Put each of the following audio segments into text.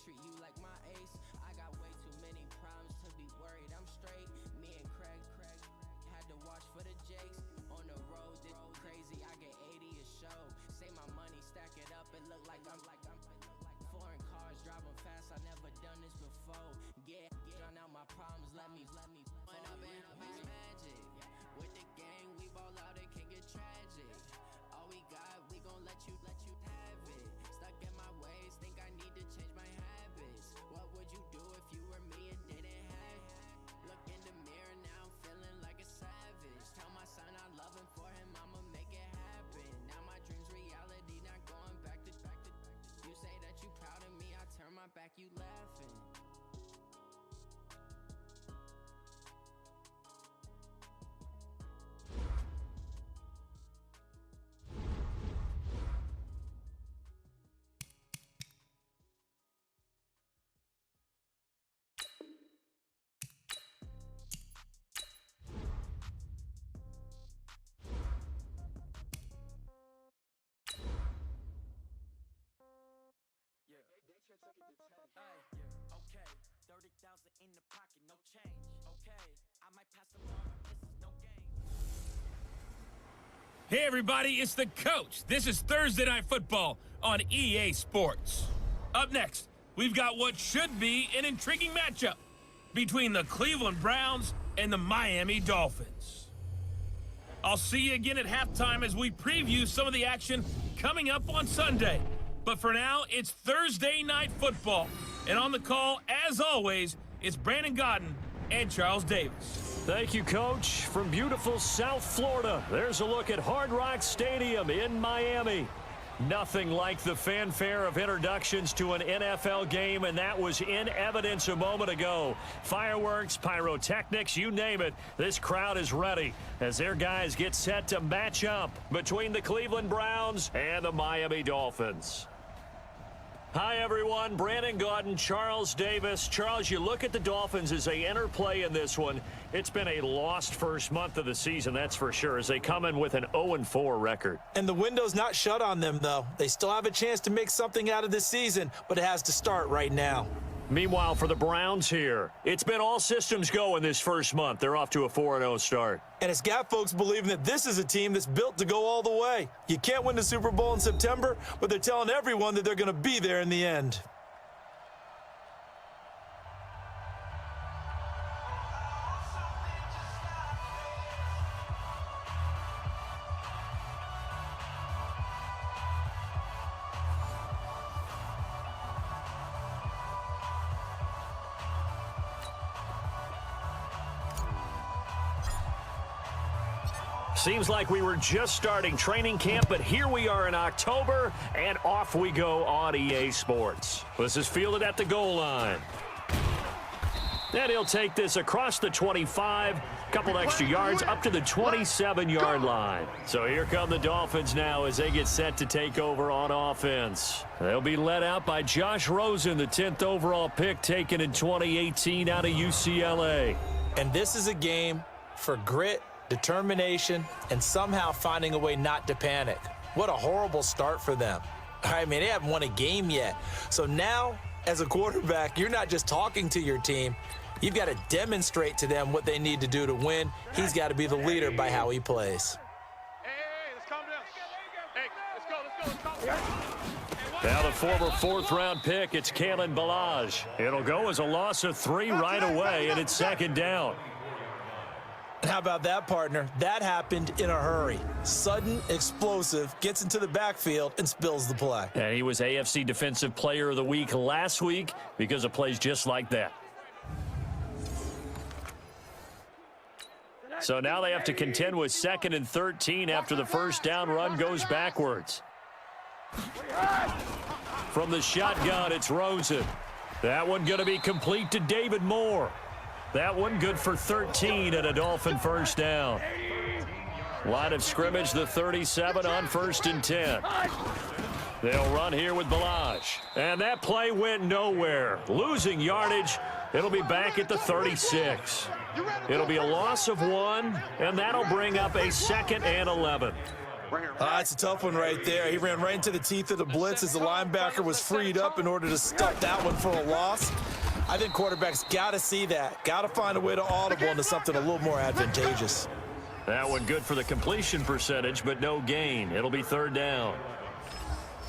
treat you like my ace. I got way too many problems to be worried. I'm straight. Me and Craig had to watch for the Jakes. On the road, this crazy. I get 80 a show. Say my money, stack it up. It look like I'm foreign cars driving fast. I never done this before. Yeah, drown out my problems. Let me. When up and up is magic. With the gang, we ball out. It can get tragic. All we got, we gon' let you have it. Stuck in my ways, think I need to change my habits. What would you do if you were me and didn't have it? Look in the mirror now, I'm feeling like a savage. Tell my son I love him, for him I'ma make it happen. Now my dreams reality, not going back to. You say that you proud of me, I turn my back, you laughing. Okay, 30,000 in the pocket, no change. Okay, I might pass the ball, this is no game. Hey everybody, it's the coach. This is Thursday Night Football on EA Sports. Up next, we've got what should be an intriguing matchup between the Cleveland Browns and the Miami Dolphins. I'll see you again at halftime as we preview some of the action coming up on Sunday. But for now, it's Thursday Night Football. And on the call, as always, it's Brandon Gaudin and Charles Davis. Thank you, Coach. From beautiful South Florida, there's a look at Hard Rock Stadium in Miami. Nothing like the fanfare of introductions to an NFL game, and that was in evidence a moment ago. Fireworks, pyrotechnics, you name it. This crowd is ready as their guys get set to match up between the Cleveland Browns and the Miami Dolphins. Hi, everyone. Brandon Gaudin, Charles Davis. Charles, you look at the Dolphins as they enter play in this one. It's been a lost first month of the season, that's for sure, as they come in with an 0-4 record. And the window's not shut on them, though. They still have a chance to make something out of this season, but it has to start right now. Meanwhile, for the Browns here, it's been all systems go in this first month. They're off to a 4-0 start. And it's got folks believing that this is a team that's built to go all the way. You can't win the Super Bowl in September, but they're telling everyone that they're going to be there in the end. Seems like we were just starting training camp, but here we are in October, and off we go on EA Sports. This is fielded at the goal line. And he'll take this across the 25, couple extra yards up to the 27-yard line. So here come the Dolphins now as they get set to take over on offense. They'll be led out by Josh Rosen, the 10th overall pick taken in 2018 out of UCLA. And this is a game for grit, determination, and somehow finding a way not to panic. What a horrible start for them. I mean, they haven't won a game yet. So now, as a quarterback, you're not just talking to your team. You've got to demonstrate to them what they need to do to win. He's got to be the leader by how he plays. Hey, let's calm down. Hey, let's go. Now the former fourth-round pick, it's Kalen Ballage. It'll go as a loss of 3 right away, and it's second down. And how about that, partner? That happened in a hurry. Sudden, explosive, gets into the backfield and spills the play. And he was AFC Defensive Player of the Week last week because of plays just like that. So now they have to contend with 2nd and 13 after the first down run goes backwards. From the shotgun, it's Rosen. That one going to be complete to David Moore. That one good for 13 and a Dolphin first down. Line of scrimmage, the 37 on 1st and 10. They'll run here with Ballage. And that play went nowhere. Losing yardage. It'll be back at the 36. It'll be a loss of 1, and that'll bring up a 2nd and 11. It's a tough one right there. He ran right into the teeth of the blitz as the linebacker was freed up in order to stuff that one for a loss. I think quarterbacks got to see that. Got to find a way to audible into something a little more advantageous. That one good for the completion percentage, but no gain. It'll be third down.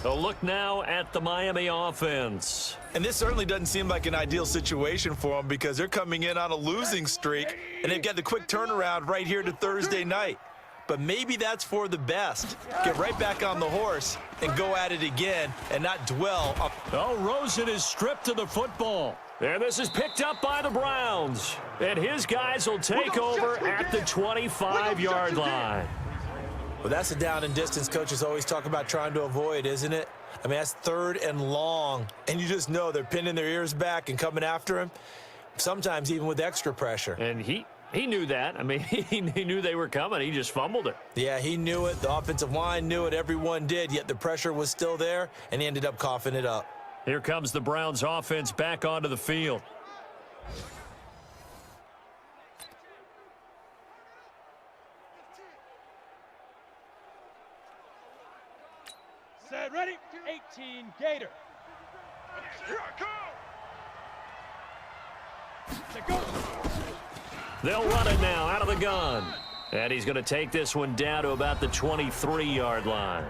A look now at the Miami offense. And this certainly doesn't seem like an ideal situation for them because they're coming in on a losing streak, and they've got the quick turnaround right here to Thursday night. But maybe that's for the best. Get right back on the horse and go at it again and not dwell up. Oh, Rosen is stripped of the football. And this is picked up by the Browns. And his guys will take over at the 25-yard line. Well, that's a down and distance coaches always talk about trying to avoid, isn't it? I mean, that's third and long. And you just know they're pinning their ears back and coming after him, sometimes even with extra pressure. And he knew that. I mean, he knew they were coming. He just fumbled it. Yeah, he knew it. The offensive line knew it. Everyone did, yet the pressure was still there, and he ended up coughing it up. Here comes the Browns offense back onto the field. Set, ready, 18, Gator. Here I come. Set, go. They'll run it now out of the gun. And he's going to take this one down to about the 23-yard line.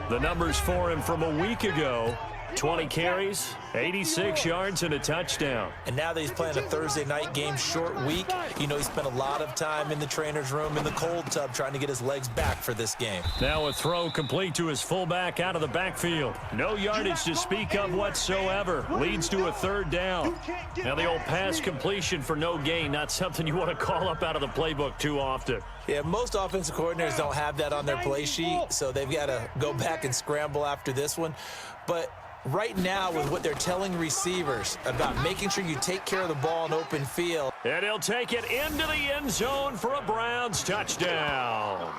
The numbers for him from a week ago: 20 carries, 86 yards, and a touchdown. And now that he's playing a Thursday night game, short week, you know he spent a lot of time in the trainer's room in the cold tub trying to get his legs back for this game. Now a throw complete to his fullback out of the backfield. No yardage to speak of whatsoever. Leads to a third down. Now the old pass completion for no gain, not something you want to call up out of the playbook too often. Yeah, most offensive coordinators don't have that on their play sheet, so they've got to go back and scramble after this one. But right now, with what they're telling receivers about making sure you take care of the ball in open field. And he'll take it into the end zone for a Browns touchdown.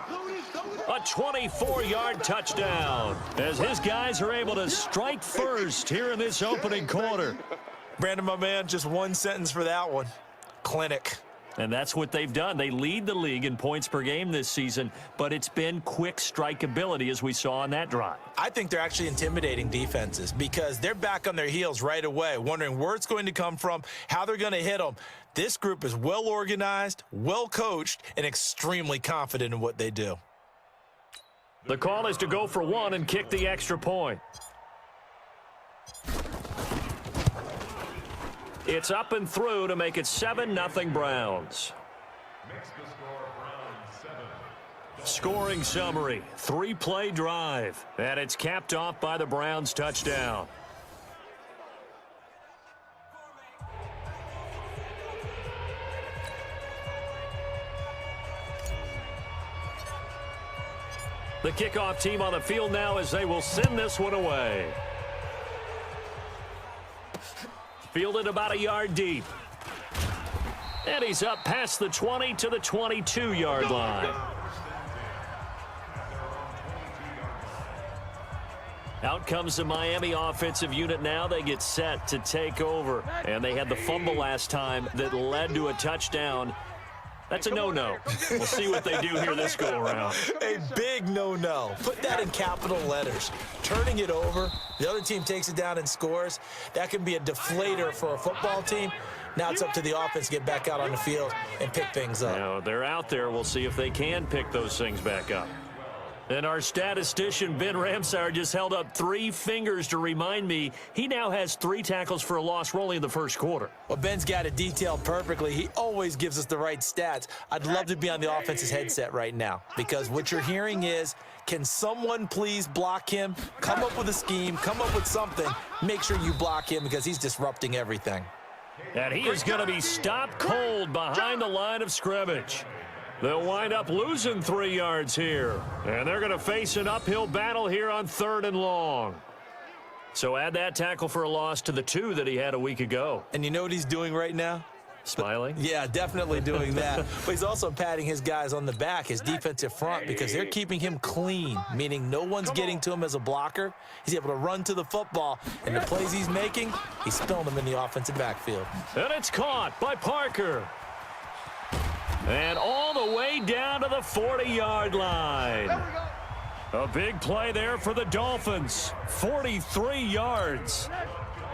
A 24-yard touchdown as his guys are able to strike first here in this opening quarter. Brandon, my man, just one sentence for that one. Clinic. And that's what they've done. They lead the league in points per game this season, but it's been quick strikeability as we saw on that drive. I think they're actually intimidating defenses because they're back on their heels right away, wondering where it's going to come from, how they're going to hit them. This group is well organized, well coached, and extremely confident in what they do. The call is to go for one and kick the extra point. It's up and through to make it 7-0 Browns. Scoring summary, 3-play drive, and it's capped off by the Browns touchdown. The kickoff team on the field now as they will send this one away. Fielded about a yard deep. And he's up past the 20 to the 22-yard line. Out comes the Miami offensive unit now. They get set to take over. And they had the fumble last time that led to a touchdown. That's a no-no. We'll see what they do here this go-around. A big no-no. Put that in capital letters. Turning it over, the other team takes it down and scores. That can be a deflator for a football team. Now it's up to the offense to get back out on the field and pick things up. Now, they're out there. We'll see if they can pick those things back up. And our statistician, Ben Ramsauer, just held up 3 fingers to remind me he now has 3 tackles for a loss only in the first quarter. Well, Ben's got it detailed perfectly. He always gives us the right stats. I'd love to be on the offense's headset right now because what you're hearing is, can someone please block him? Come up with a scheme. Come up with something. Make sure you block him because he's disrupting everything. And he is going to be stopped cold behind the line of scrimmage. They'll wind up losing 3 yards here. And they're going to face an uphill battle here on 3rd and long. So add that tackle for a loss to the 2 that he had a week ago. And you know what he's doing right now? Smiling? Yeah, definitely doing that. But he's also patting his guys on the back, his defensive front, because they're keeping him clean, meaning no one's getting to him as a blocker. He's able to run to the football, and the plays he's making, he's spilling them in the offensive backfield. And it's caught by Parker. And all the way down to the 40-yard line. There we go. A big play there for the Dolphins. 43 yards.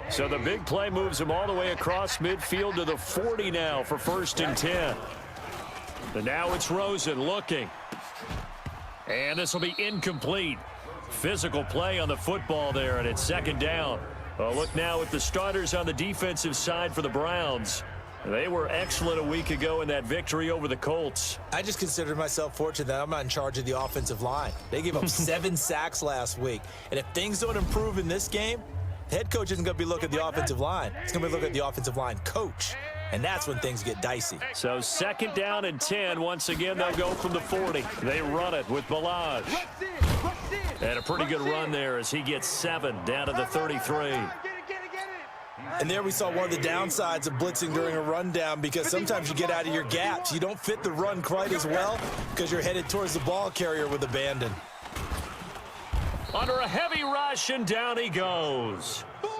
So the big play moves them all the way across midfield to the 40 now for 1st and 10. And now it's Rosen looking. And this will be incomplete. Physical play on the football there, and it's 2nd down. Look now at the starters on the defensive side for the Browns. They were excellent a week ago in that victory over the Colts. I just consider myself fortunate that I'm not in charge of the offensive line. They gave up 7 sacks last week. And if things don't improve in this game, the head coach isn't going to be looking at the offensive line. He's going to be looking at the offensive line coach. And that's when things get dicey. So 2nd down and 10. Once again, they'll go from the 40. They run it with Balaj. And a pretty good run there as he gets 7 down to the 33. And there we saw one of the downsides of blitzing during a rundown, because sometimes you get out of your gaps. You don't fit the run quite as well because you're headed towards the ball carrier with abandon. Under a heavy rush, and down he goes. Boom!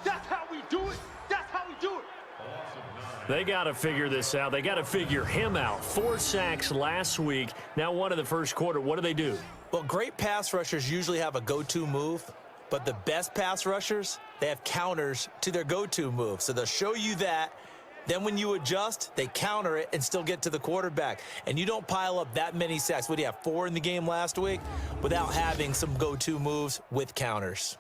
That's how we do it. That's how we do it. They got to figure this out. They got to figure him out. 4 sacks last week. Now 1 in the first quarter. What do they do? Well, great pass rushers usually have a go-to move, but the best pass rushers, they have counters to their go-to move. So they'll show you that. Then when you adjust, they counter it and still get to the quarterback. And you don't pile up that many sacks. What do you have, 4 in the game last week? Without having some go-to moves with counters.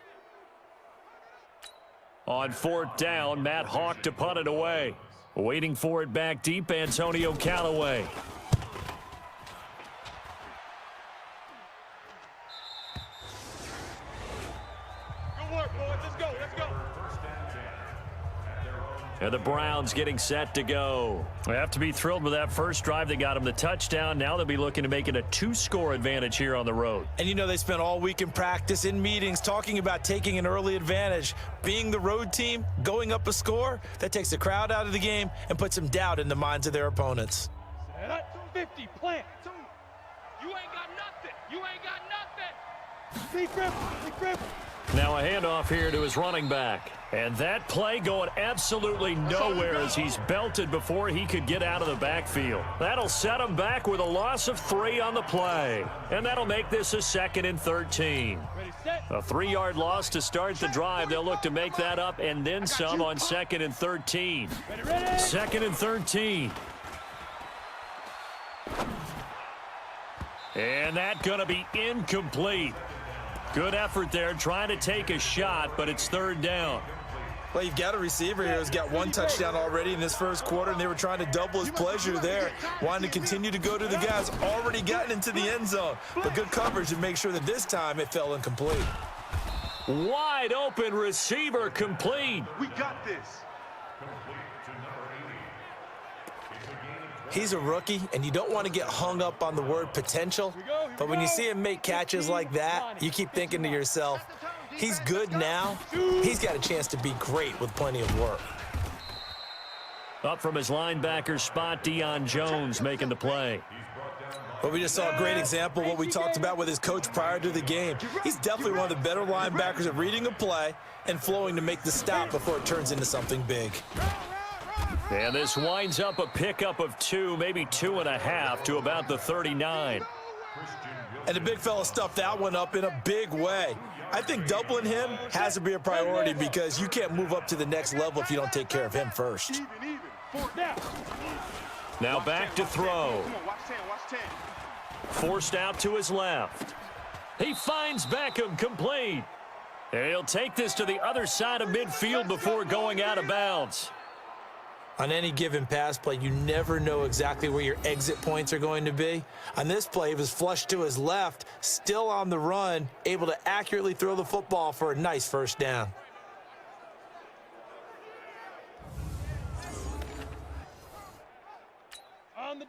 On 4th down, Matt Hawk to punt it away. Waiting for it back deep, Antonio Callaway. Good work, boys. Let's go. Let's go. And the Browns getting set to go. They have to be thrilled with that first drive. They got them the touchdown. Now they'll be looking to make it a 2-score advantage here on the road. And you know, they spent all week in practice, in meetings, talking about taking an early advantage. Being the road team, going up a score, that takes the crowd out of the game and puts some doubt in the minds of their opponents. Set 50, plant. You ain't got nothing. You ain't got nothing. Big grip. Big grip. Now a handoff here to his running back. And that play going absolutely nowhere as he's belted before he could get out of the backfield. That'll set him back with a loss of 3 on the play. And that'll make this a 2nd and 13. Ready, set. A 3-yard loss to start the drive. They'll look to make that up and then some on 2nd and 13. Ready, ready. 2nd and 13. And that going to be incomplete. Good effort there, trying to take a shot, but it's 3rd down. Well, you've got a receiver here who's got 1 touchdown already in this first quarter, and they were trying to double his pleasure there, wanting to continue to go to the guys already gotten into the end zone. But good coverage to make sure that this time it fell incomplete. Wide open receiver complete. We got this. He's a rookie, and you don't want to get hung up on the word potential. But when you see him make catches like that, you keep thinking to yourself, he's good now. He's got a chance to be great with plenty of work. Up from his linebacker spot, Deion Jones making the play. But we just saw a great example of what we talked about with his coach prior to the game. He's definitely one of the better linebackers at reading a play and flowing to make the stop before it turns into something big. And this winds up a pickup of 2, maybe 2.5 to about the 39. And the big fella stuffed that one up in a big way. I think doubling him has to be a priority because you can't move up to the next level if you don't take care of him first. Now back to throw. Come on, watch 10, watch 10. Forced out to his left. He finds Beckham complete. And he'll take this to the other side of midfield before going out of bounds. On any given pass play, you never know exactly where your exit points are going to be. On this play, it was flushed to his left, still on the run, able to accurately throw the football for a nice first down.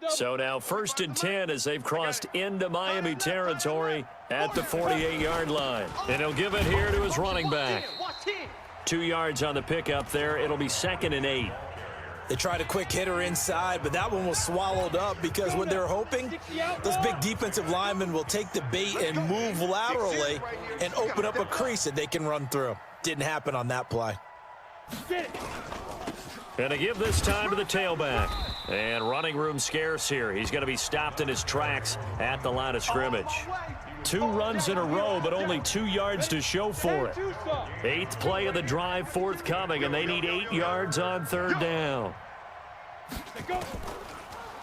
So now 1st and 10 as they've crossed into Miami territory at the 48-yard line. And he'll give it here to his running back. 2 yards on the pickup there. It'll be 2nd and 8. They tried a quick hitter inside, but that one was swallowed up because what they're hoping, those big defensive linemen will take the bait and move laterally and open up a crease that they can run through. Didn't happen on that play. And to give this time to the tailback. And running room scarce here. He's going to be stopped in his tracks at the line of scrimmage. 2 runs in a row, but only 2 yards to show for it. 8th play of the drive forthcoming, and they need 8 yards on 3rd down.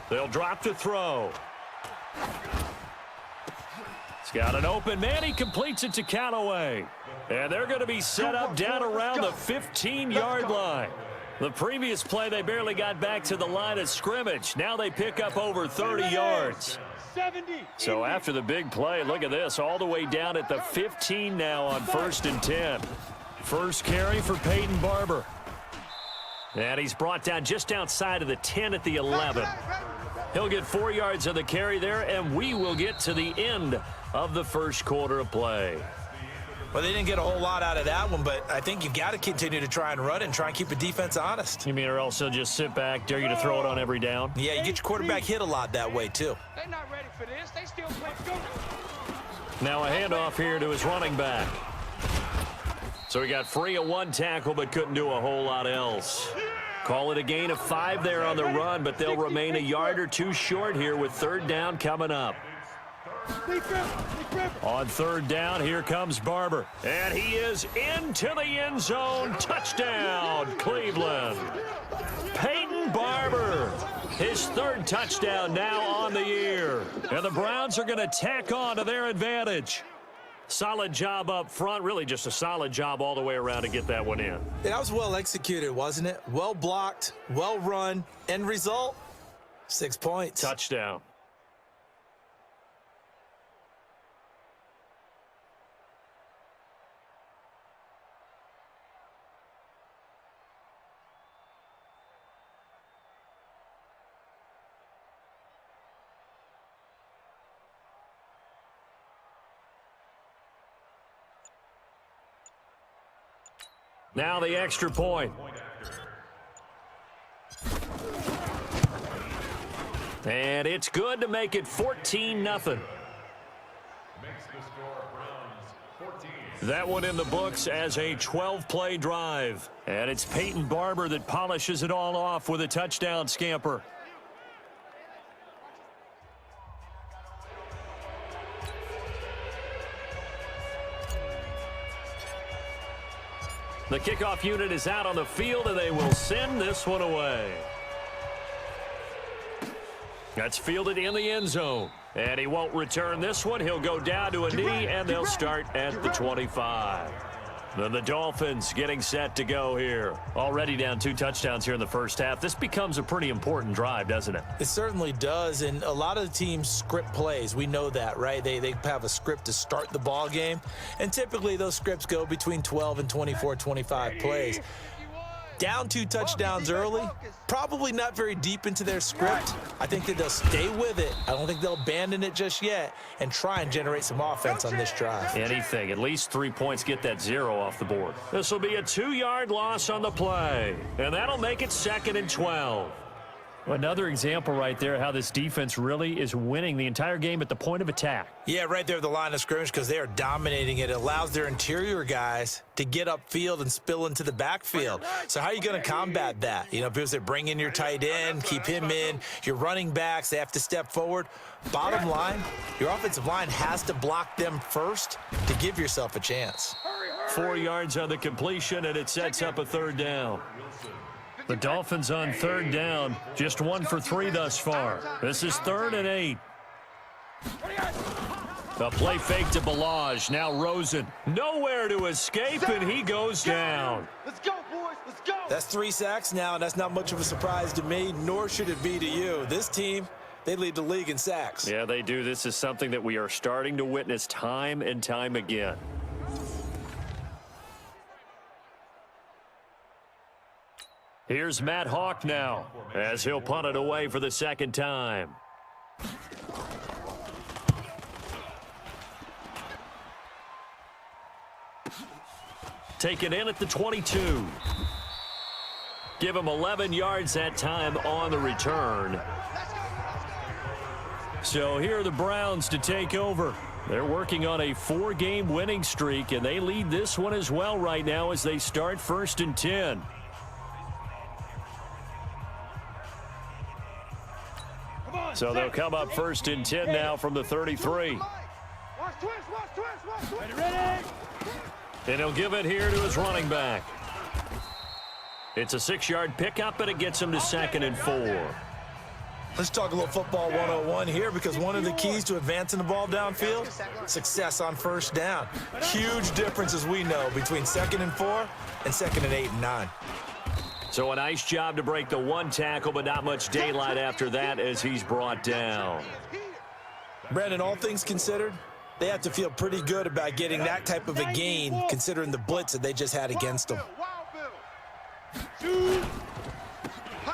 They'll drop to throw. He's got an open man. He completes it to Callaway. And they're going to be set up down around the 15-yard line. The previous play, they barely got back to the line of scrimmage. Now they pick up over 30 yards. So after the big play, look at this, all the way down at the 15 now on 1st and 10. First carry for Peyton Barber. And he's brought down just outside of the 10 at the 11. He'll get 4 yards on the carry there, and we will get to the end of the first quarter of play. Well, they didn't get a whole lot out of that one, but I think you've got to continue to try and run and try and keep the defense honest. You mean or else they'll just sit back, dare you to throw it on every down? Yeah, you get your quarterback hit a lot that way, too. They're not ready for this. They still play. Now a handoff here to his running back. So he got free of 1 tackle, but couldn't do a whole lot else. Call it a gain of 5 there on the run, but they'll remain a yard or 2 short here with 3rd down coming up. On 3rd down, here comes Barber. And he is into the end zone. Touchdown, Cleveland. Peyton Barber, his 3rd touchdown now on the year. And the Browns are going to tack on to their advantage. Solid job up front, really just a solid job all the way around to get that one in. That was well executed, wasn't it? Well blocked, well run. End result, 6 points. Touchdown. Now the extra point. And it's good to make it 14-0. That one in the books as a 12-play drive. And it's Peyton Barber that polishes it all off with a touchdown scamper. The kickoff unit is out on the field, and they will send this one away. That's fielded in the end zone. And he won't return this one. He'll go down to a knee, and they'll start at the 25. Then the Dolphins getting set to go here. Already down 2 touchdowns here in the first half. This becomes a pretty important drive, doesn't it? It certainly does, and a lot of the teams script plays. We know that, right? They have a script to start the ball game, and typically those scripts go between 12 and 24, 25 plays. Down 2 touchdowns early, probably not very deep into their script. I think that they'll stay with it. I don't think they'll abandon it just yet and try and generate some offense on this drive. Anything, at least 3 points, get that 0 off the board. This will be a 2-yard loss on the play, and that'll make it 2nd and 12. Another example right there how this defense really is winning the entire game at the point of attack. Yeah, right there at the line of scrimmage because they are dominating it. It allows their interior guys to get upfield and spill into the backfield. So how are you going to combat that? You know, because they bring in your tight end, keep him in. Your running backs, they have to step forward. Bottom line, your offensive line has to block them first to give yourself a chance. 4 yards on the completion, and it sets up a 3rd down. The Dolphins on 3rd down, just 1 for 3 thus far. This is 3rd and 8. The play fake to Ballage. Now Rosen. Nowhere to escape, and he goes down. Let's go, boys. Let's go. That's 3 sacks now, and that's not much of a surprise to me, nor should it be to you. This team, they lead the league in sacks. Yeah, they do. This is something that we are starting to witness time and time again. Here's Matt Hawk now, as he'll punt it away for the 2nd time. Taken in at the 22. Give him 11 yards that time on the return. So here are the Browns to take over. They're working on a 4-game winning streak, and they lead this one as well right now as they start 1st and 10. So they'll come up 1st and 10 now from the 33. Watch twist, watch twist, watch twist. Ready? And he'll give it here to his running back. It's a 6-yard pickup, and it gets him to 2nd and 4. Let's talk a little football 101 here, because one of the keys to advancing the ball downfield, success on 1st down. Huge difference, as we know, between 2nd and 4 and 2nd and 8 and 9. So a nice job to break the 1 tackle, but not much daylight after that as he's brought down. Brandon, all things considered, they have to feel pretty good about getting that type of a gain, considering the blitz that they just had against them.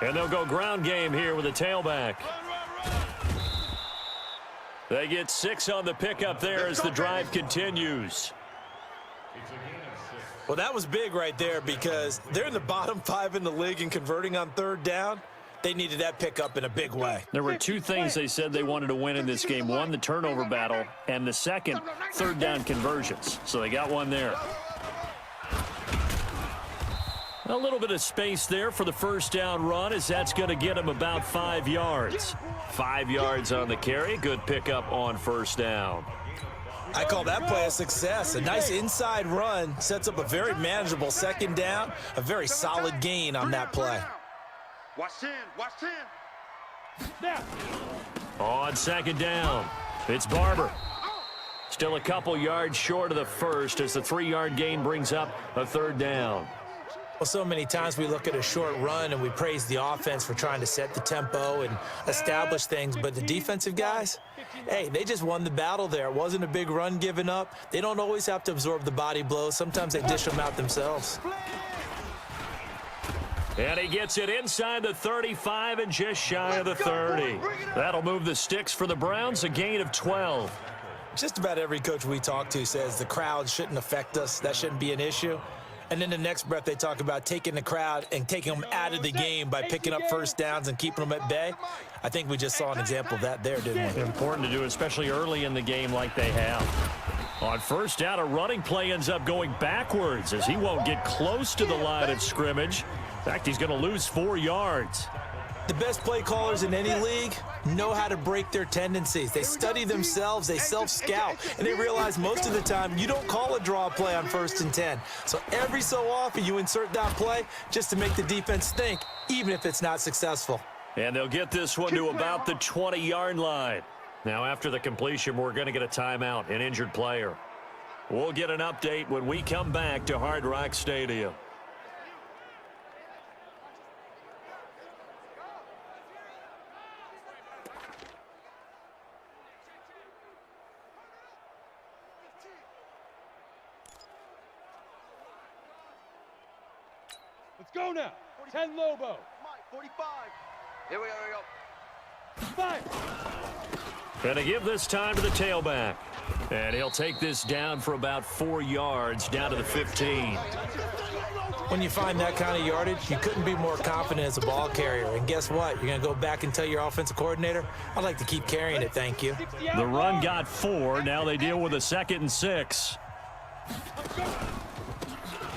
And they'll go ground game here with a tailback. They get 6 on the pickup there as the drive continues. Well, that was big right there, because they're in the bottom 5 in the league in converting on 3rd down. They needed that pickup in a big way. There were 2 things they said they wanted to win in this game. 1, the turnover battle, and the second, 3rd down conversions. So they got 1 there. A little bit of space there for the 1st down run, as that's going to get him about 5 yards. 5 yards on the carry. Good pickup on 1st down. I call that play a success. A nice inside run sets up a very manageable 2nd down, a very solid gain on that play. Watch 10, watch 10. On 2nd down, it's Barber. Still a couple yards short of the 1st as the 3-yard gain brings up a 3rd down. Well, so many times we look at a short run and we praise the offense for trying to set the tempo and establish things, but the defensive guys, hey, they just won the battle there. It wasn't a big run given up. They don't always have to absorb the body blows. Sometimes they dish them out themselves. And he gets it inside the 35 and just shy of the 30. That'll move the sticks for the Browns, a gain of 12. Just about every coach we talk to says the crowd shouldn't affect us. That shouldn't be an issue. And then the next breath, they talk about taking the crowd and taking them out of the game by picking up 1st downs and keeping them at bay. I think we just saw an example of that there, didn't we? Important to do, especially early in the game like they have. On 1st down, a running play ends up going backwards as he won't get close to the line of scrimmage. In fact, he's going to lose 4 yards. The best play callers in any league know how to break their tendencies. They study themselves, they self-scout, and they realize most of the time you don't call a draw play on 1st and 10. So every so often you insert that play just to make the defense think, even if it's not successful. And they'll get this one to about the 20-yard line. Now after the completion, we're going to get a timeout, an injured player. We'll get an update when we come back to Hard Rock Stadium. Let's go now. 10 Lobo. 45. Here we go, 5. And to give this time to the tailback. And he'll take this down for about 4 yards, down to the 15. When you find that kind of yardage, you couldn't be more confident as a ball carrier. And guess what? You're going to go back and tell your offensive coordinator, I'd like to keep carrying it, thank you. The run got 4. Now they deal with a 2nd and 6.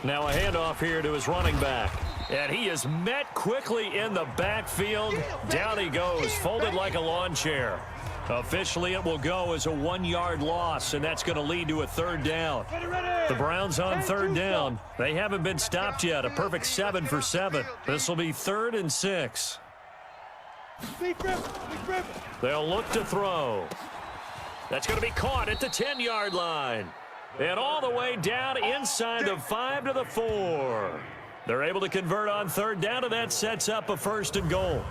Now a handoff here to his running back. And he is met quickly in the backfield. Down he goes, folded like a lawn chair. Officially, it will go as a 1-yard loss, and that's going to lead to a 3rd down. The Browns on 3rd down. They haven't been stopped yet. A perfect 7 for 7. This will be 3rd and 6. They'll look to throw. That's going to be caught at the 10-yard line. And all the way down inside the 5 to the 4. They're able to convert on 3rd down, and that sets up a 1st and goal.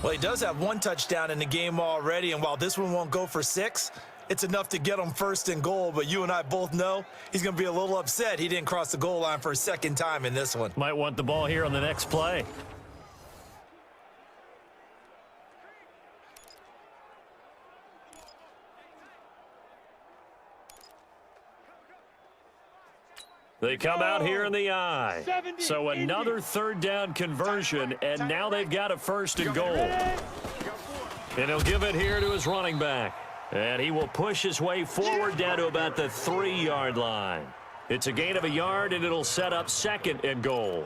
Well, he does have 1 touchdown in the game already, and while this one won't go for 6, it's enough to get him 1st and goal. But you and I both know he's going to be a little upset he didn't cross the goal line for a 2nd time in this one. Might want the ball here on the next play. They come out here in the eye. So another 3rd down conversion, and now they've got a 1st and goal. And he'll give it here to his running back. And he will push his way forward down to about the 3-yard line. It's a gain of a yard, and it'll set up 2nd and goal.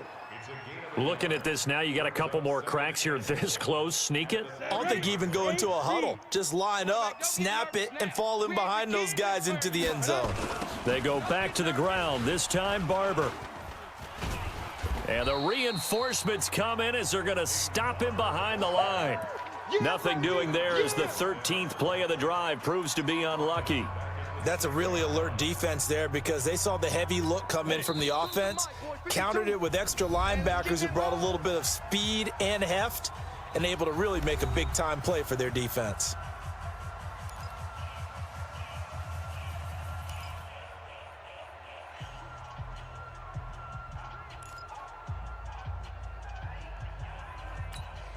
Looking at this now, you got a couple more cracks here this close. Sneak it? I don't think you even go into a huddle. Just line up, snap it, and fall in behind those guys into the end zone. They go back to the ground, this time Barber. And the reinforcements come in as they're going to stop him behind the line. Nothing doing there as the 13th play of the drive proves to be unlucky. That's a really alert defense there because they saw the heavy look come in from the offense, countered it with extra linebackers who brought a little bit of speed and heft, and able to really make a big-time play for their defense.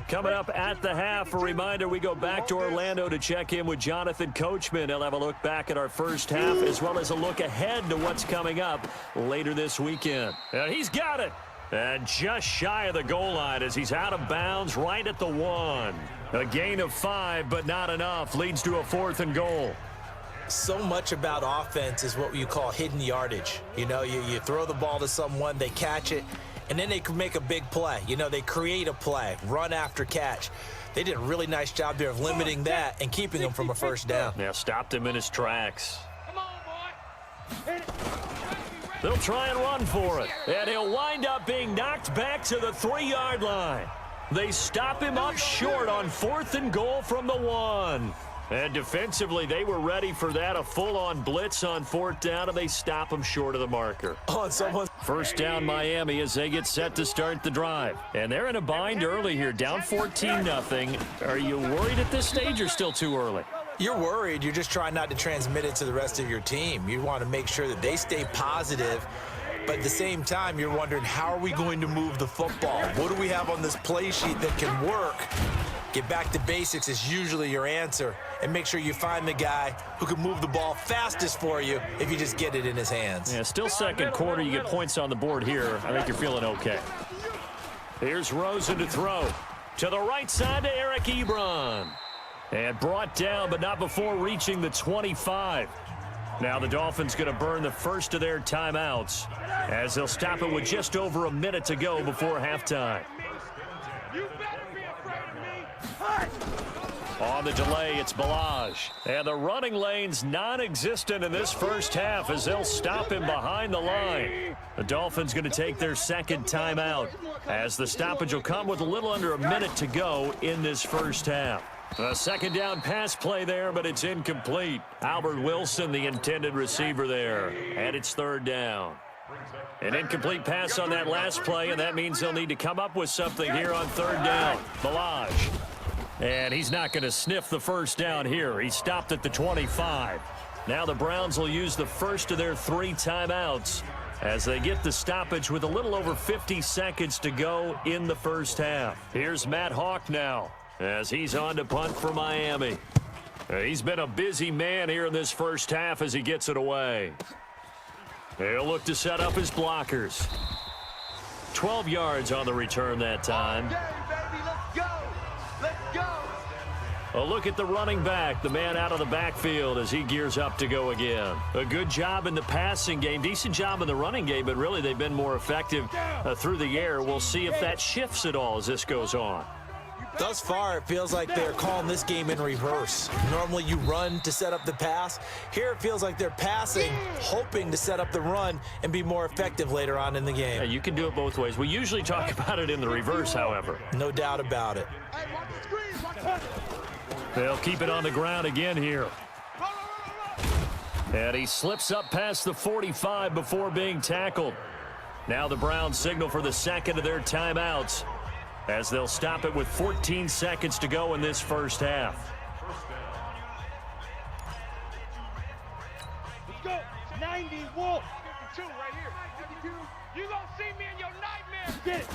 Coming up at the half, a reminder, we go back to Orlando to check in with Jonathan Coachman. He'll have a look back at our first half as well as a look ahead to what's coming up later this weekend. And he's got it. And just shy of the goal line as he's out of bounds right at the 1. A gain of 5, but not enough. Leads to a 4th and goal. So much about offense is what you call hidden yardage. You know, you throw the ball to someone, they catch it, and then they can make a big play. You know, they create a play, run after catch. They did a really nice job there of limiting that and keeping him from a first down. Yeah, stopped him in his tracks. Come on, boy. They'll try and run for it. And he'll wind up being knocked back to the 3-yard line. They stop him up short on 4th and goal from the 1. And defensively, they were ready for that, a full-on blitz on 4th down, and they stop him short of the marker. First down Miami as they get set to start the drive. And they're in a bind early here, down 14-0. Are you worried at this stage or still too early? You're worried. You're just trying not to transmit it to the rest of your team. You want to make sure that they stay positive. But at the same time, you're wondering, how are we going to move the football? What do we have on this play sheet that can work? Get back to basics is usually your answer, and make sure you find the guy who can move the ball fastest for you if you just get it in his hands. Yeah, still second quarter. You get points on the board here. I think you're feeling okay. Here's Rosen to throw. To the right side to Eric Ebron. And brought down, but not before reaching the 25. Now the Dolphins going to burn the first of their timeouts as they'll stop it with just over a minute to go before halftime. You better be afraid of me. On the delay, it's Balaj. And the running lane's non-existent in this first half as they'll stop him behind the line. The Dolphins going to take their second timeout as the stoppage will come with a little under a minute to go in this first half. A second down pass play there, but it's incomplete. Albert Wilson, the intended receiver there. And it's 3rd down. An incomplete pass on that last play, and that means they'll need to come up with something here on 3rd down. Balaj. And he's not going to sniff the first down here. He stopped at the 25. Now the Browns will use the first of their 3 timeouts as they get the stoppage with a little over 50 seconds to go in the first half. Here's Matt Hawk now as he's on to punt for Miami. He's been a busy man here in this first half as he gets it away. He'll look to set up his blockers. 12 yards on the return that time. A look at the running back, the man out of the backfield as he gears up to go again. A good job in the passing game, decent job in the running game, but really they've been more effective through the air. We'll see if that shifts at all as this goes on. Thus far, it feels like they're calling this game in reverse. Normally you run to set up the pass. Here it feels like they're passing, hoping to set up the run and be more effective later on in the game. Yeah, you can do it both ways. We usually talk about it in the reverse, however. No doubt about it. They'll keep it on the ground again here. And he slips up past the 45 before being tackled. Now the Browns signal for the second of their timeouts as they'll stop it with 14 seconds to go in this first half. Let's go. 90 Wolf. 52 right here. 52. You gonna see me in your nightmares. Get it.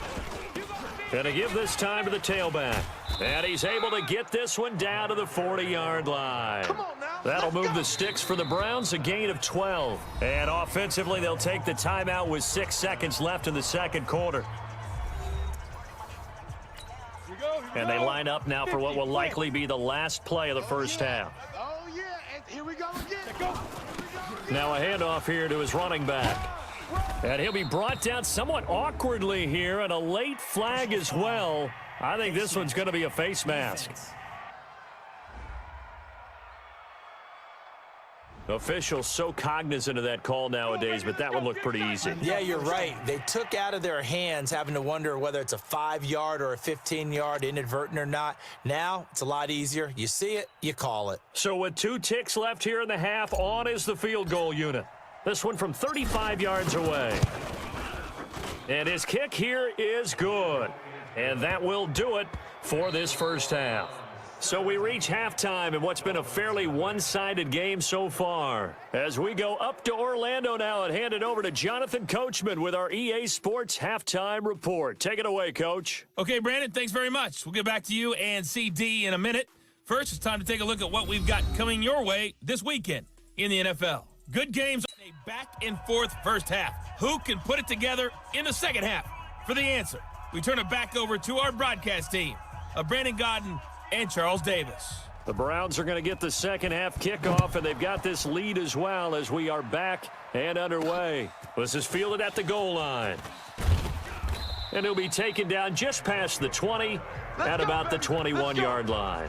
You gonna see me. And to give this time to the tailback. And he's able to get this one down to the 40-yard line. Come on now. That'll move the sticks for the Browns, a gain of 12. And offensively, they'll take the timeout with 6 seconds left in the second quarter. And they line up now for what will likely be the last play of the first half. Oh, yeah, and here we go again. Now a handoff here to his running back. And he'll be brought down somewhat awkwardly here, and a late flag as well. I think this one's going to be a face mask. Officials so cognizant of that call nowadays, but that one looked pretty easy. Yeah, you're right. They took out of their hands having to wonder whether it's a 5-yard or a 15-yard, inadvertent or not. Now, it's a lot easier. You see it, you call it. So with 2 ticks left here in the half, on is the field goal unit. This one from 35 yards away. And his kick here is good. And that will do it for this first half. So we reach halftime in what's been a fairly one-sided game so far. As we go up to Orlando now and hand it over to Jonathan Coachman with our EA Sports Halftime Report. Take it away, Coach. Okay, Brandon, thanks very much. We'll get back to you and CD in a minute. First, it's time to take a look at what we've got coming your way this weekend in the NFL. Good games, a back-and-forth first half. Who can put it together in the second half? For the answer, we turn it back over to our broadcast team of Brandon Gaudin and Charles Davis. The Browns are going to get the second half kickoff, and they've got this lead as well as we are back and underway. This is fielded at the goal line. And he'll be taken down just past the 20 at about the 21-yard line.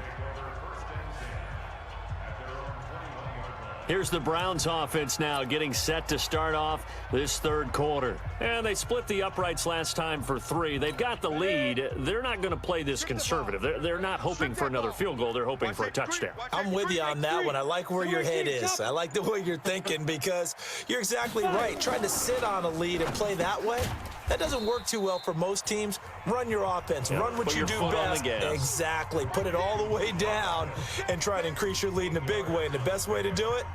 Here's the Browns offense now getting set to start off this third quarter. And they split the uprights last time for 3. They've got the lead. They're not going to play this conservative. They're not hoping for another field goal. They're hoping for a touchdown. I'm with you on that one. I like where your head is. I like the way you're thinking because you're exactly right. Trying to sit on a lead and play that way, that doesn't work too well for most teams. Run your offense. Yeah, run what you do best. Exactly. Put it all the way down and try to increase your lead in a big way. And the best way to do it,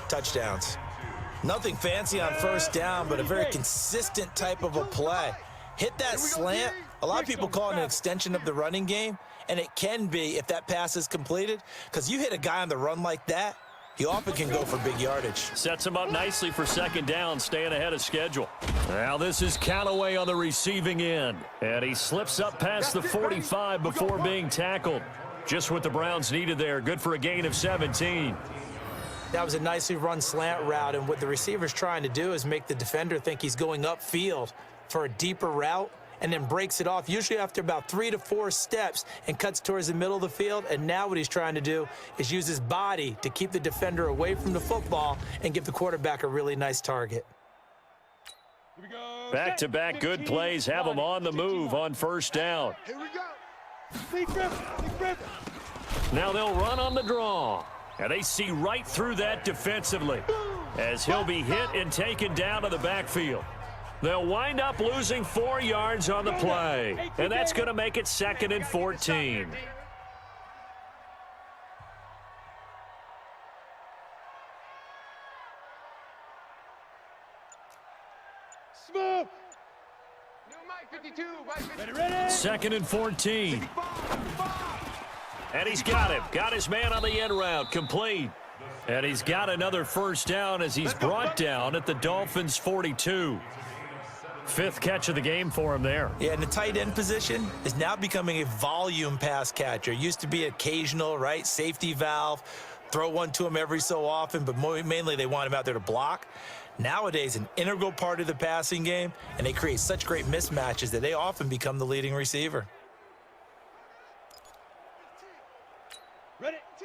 touchdowns. Nothing fancy on first down, but a very consistent type of a play. Hit that slant. A lot of people call it an extension of the running game, and it can be if that pass is completed, because you hit a guy on the run like that, he often can go for big yardage. Sets him up nicely for second down, staying ahead of schedule. Now this is Callaway on the receiving end, and he slips up past the 45 before being tackled. Just what the Browns needed there. Good for a gain of 17. That was a nicely run slant route, and what the receiver's trying to do is make the defender think he's going upfield for a deeper route and then breaks it off, usually after about 3 to 4 steps, and cuts towards the middle of the field. And now what he's trying to do is use his body to keep the defender away from the football and give the quarterback a really nice target. Back-to-back good plays have them on the move on first down. Here we go. Now they'll run on the draw. And they see right through that defensively as he'll be hit and taken down to the backfield. They'll wind up losing 4 yards on the play, and that's going to make it 2nd and 14. Smooth. 2nd and 14. And he's got him. Got his man on the end route. Complete. And he's got another first down as he's brought down at the Dolphins' 42. 5th catch of the game for him there. Yeah, and the tight end position is now becoming a volume pass catcher. Used to be occasional, right? Safety valve. Throw one to him every so often, but mainly they want him out there to block. Nowadays, an integral part of the passing game, and they create such great mismatches that they often become the leading receiver.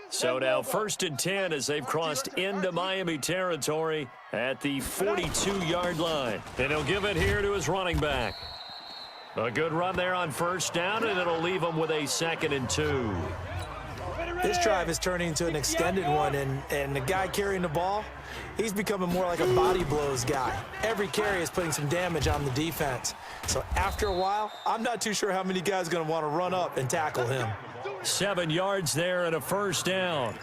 So now 1st and 10 as they've crossed into Miami territory at the 42-yard line. And he'll give it here to his running back. A good run there on first down, and it'll leave him with a 2nd and 2. This drive is turning into an extended one, and the guy carrying the ball, he's becoming more like a body blows guy. Every carry is putting some damage on the defense. So after a while, I'm not too sure how many guys are going to want to run up and tackle him. 7 yards there and a first down.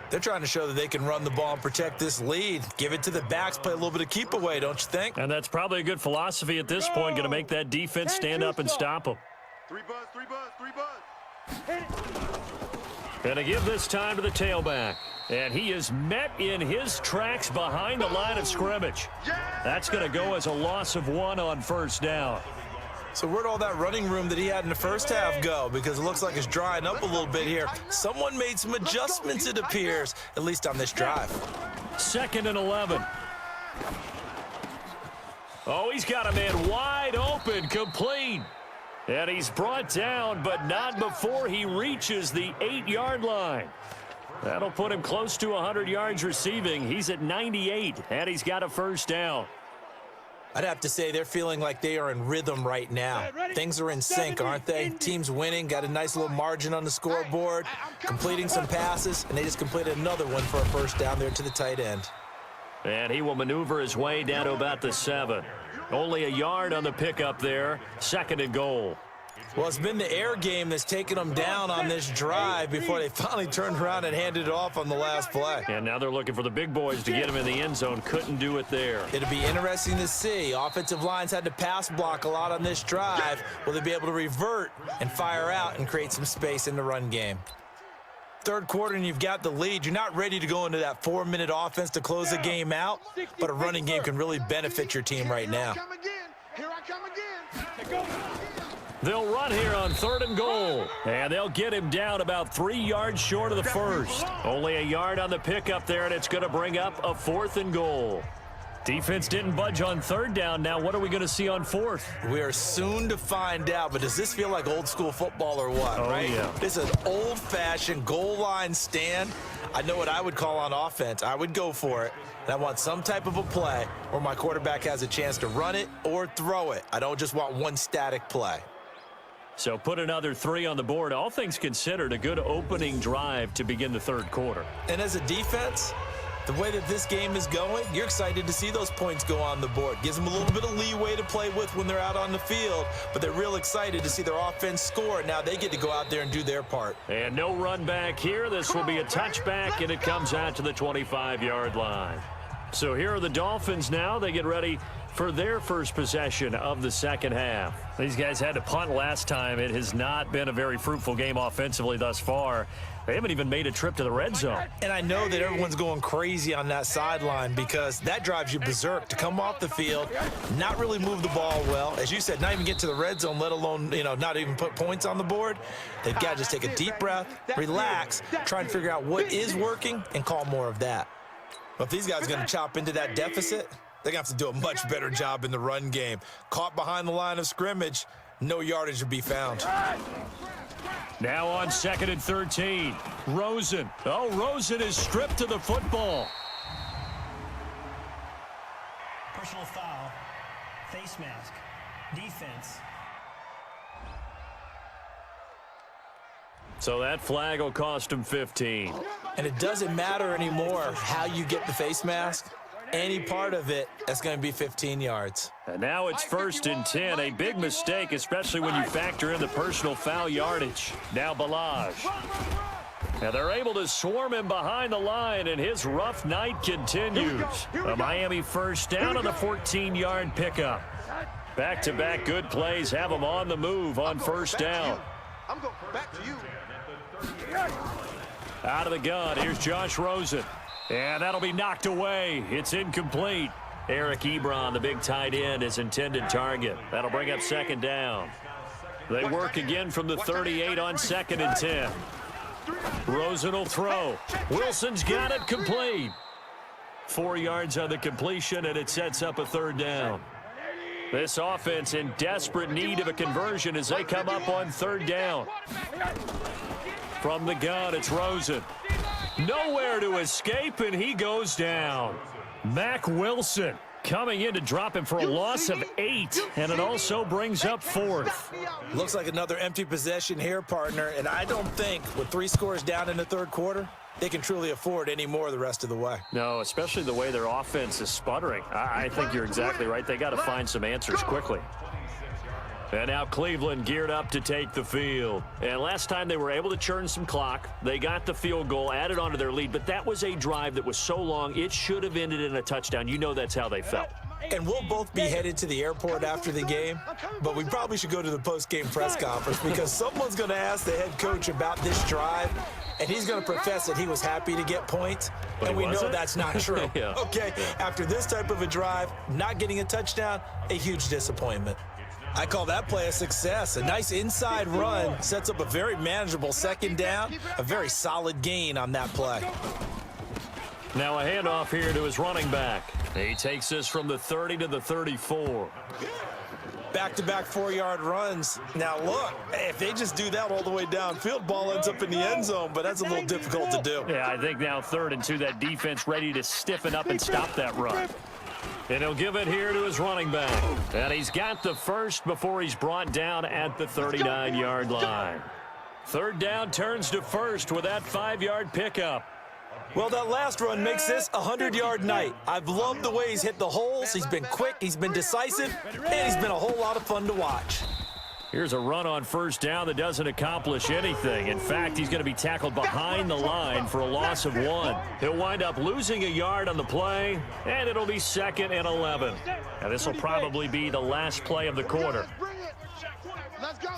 They're trying to show that they can run the ball and protect this lead. Give it to the backs, play a little bit of keep away, don't you think? And that's probably a good philosophy at this point, going to make that defense stand up and stop them. 3 buzz. Going to give this time to the tailback. And he is met in his tracks behind the line of scrimmage. That's going to go as a loss of 1 on first down. So where'd all that running room that he had in the first half go? Because it looks like it's drying up a little bit here. Someone made some adjustments, it appears, at least on this drive. 2nd and 11. Oh, he's got a man wide open, complete. And he's brought down, but not before he reaches the 8-yard line. That'll put him close to 100 yards receiving. He's at 98, and he's got a first down. I'd have to say they're feeling like they are in rhythm right now. Things are in sync, aren't they? Team's winning, got a nice little margin on the scoreboard, completing some passes, and they just completed another one for a first down there to the tight end. And he will maneuver his way down to about the 7. Only a yard on the pickup there, 2nd and goal. Well, it's been the air game that's taken them down on this drive before they finally turned around and handed it off on the last play. And now they're looking for the big boys to get him in the end zone. Couldn't do it there. It'll be interesting to see. Offensive lines had to pass block a lot on this drive. Will they be able to revert and fire out and create some space in the run game? Third quarter and you've got the lead. You're not ready to go into that 4-minute offense to close the game out, but a running game can really benefit your team right now. Here I come again. They'll run here on 3rd and goal, and they'll get him down about 3 yards short of the first. Only a yard on the pickup there, and it's going to bring up a 4th and goal. Defense didn't budge on 3rd down. Now what are we going to see on 4th? We are soon to find out, but does this feel like old school football or what, right? Yeah. This is an old-fashioned goal line stand. I know what I would call on offense. I would go for it. And I want some type of a play where my quarterback has a chance to run it or throw it. I don't just want one static play. So put another 3 on the board. All things considered, a good opening drive to begin the 3rd quarter. And as a defense, the way that this game is going, you're excited to see those points go on the board. Gives them a little bit of leeway to play with when they're out on the field, but they're real excited to see their offense score. Now they get to go out there and do their part. And no run back here. This will be a touchback, and it comes out to the 25-yard line. So here are the Dolphins now. They get ready for their first possession of the second half. These guys had to punt last time. It has not been a very fruitful game offensively thus far. They haven't even made a trip to the red zone. And I know that everyone's going crazy on that sideline because that drives you berserk to come off the field, not really move the ball well. As you said, not even get to the red zone, let alone, not even put points on the board. They've got to just take a deep breath, relax, try and figure out what is working and call more of that. But if these guys are going to chop into that deficit, they're going to have to do a much better job in the run game. Caught behind the line of scrimmage, no yardage will be found. Now on 2nd and 13, Rosen. Oh, Rosen is stripped to the football. Personal foul, face mask, defense. So that flag will cost him 15. And it doesn't matter anymore how you get the face mask. Any part of it, that's going to be 15 yards. And now it's 1st and 10. A big mistake, especially when you factor in the personal foul yardage. Now Balaj. Now they're able to swarm him behind the line, and his rough night continues. A Miami first down on the 14-yard pickup. Back-to-back good plays have them on the move on 1st down. I'm going back to you. Out of the gun, here's Josh Rosen. And that'll be knocked away. It's incomplete. Eric Ebron, the big tight end, is intended target. That'll bring up 2nd down. They work again from the 38 on 2nd and 10. Rosen will throw. Wilson's got it complete. 4 yards on the completion, and it sets up a 3rd down. This offense in desperate need of a conversion as they come up on 3rd down. From the gun, it's Rosen. Nowhere to escape, and he goes down. Mack Wilson coming in to drop him for a loss of 8, and it also brings up 4th. Looks like another empty possession here, partner, and I don't think with 3 scores down in the 3rd quarter, they can truly afford any more the rest of the way. No, especially the way their offense is sputtering. I think you're exactly right. They got to find some answers quickly. And now Cleveland geared up to take the field. And last time they were able to churn some clock. They got the field goal, added onto their lead, but that was a drive that was so long, it should have ended in a touchdown. You know that's how they felt. And we'll both be headed to the airport after the game, but we probably should go to the post-game press conference because someone's going to ask the head coach about this drive, and he's going to profess that he was happy to get points, and we know that's not true. Yeah. Okay, after this type of a drive, not getting a touchdown, a huge disappointment. I call that play a success. A nice inside run sets up a very manageable 2nd down, a very solid gain on that play. Now a handoff here to his running back. He takes this from the 30 to the 34. Back-to-back 4-yard runs. Now, look, if they just do that all the way downfield, ball ends up in the end zone, but that's a little difficult to do. Yeah, I think now 3rd and 2, that defense ready to stiffen up and stop that run. And he'll give it here to his running back. And he's got the first before he's brought down at the 39-yard line. 3rd down turns to 1st with that 5-yard pickup. Well, that last run makes this a 100-yard night. I've loved the way he's hit the holes. He's been quick, he's been decisive, and he's been a whole lot of fun to watch. Here's a run on 1st down that doesn't accomplish anything. In fact, he's going to be tackled behind the line for a loss of 1. He'll wind up losing a yard on the play, and it'll be 2nd and 11. Now, this will probably be the last play of the quarter. Let's go.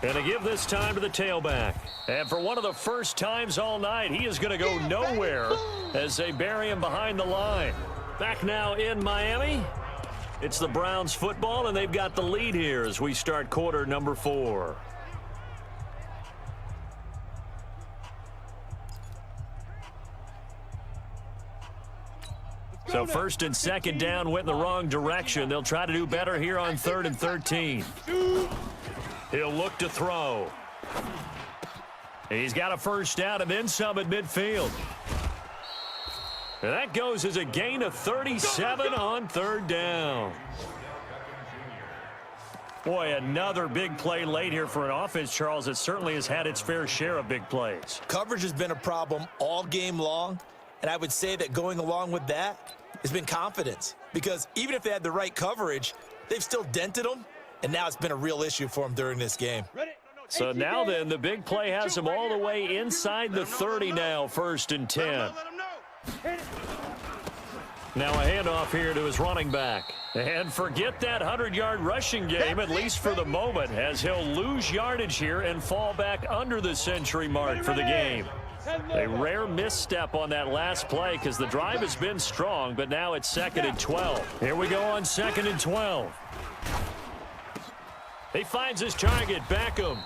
And to give this time to the tailback. And for one of the first times all night, he is going to go nowhere as they bury him behind the line. Back now in Miami. It's the Browns football, and they've got the lead here as we start quarter number 4. So 1st and 2nd down went in the wrong direction. They'll try to do better here on 3rd and 13. He'll look to throw. He's got a 1st down and then some at midfield. And that goes as a gain of 37 on 3rd down. Boy, another big play late here for an offense, Charles, that certainly has had its fair share of big plays. Coverage has been a problem all game long, and I would say that going along with that has been confidence. Because even if they had the right coverage, they've still dented them, and now it's been a real issue for them during this game. So now then, the big play has them all the way inside the 30 now, 1st and 10. Now a handoff here to his running back. And forget that 100-yard rushing game, at least for the moment, as he'll lose yardage here and fall back under the century mark for the game. A rare misstep on that last play because the drive has been strong, but now it's 2nd and 12. Here we go on 2nd and 12. He finds his target, Beckham.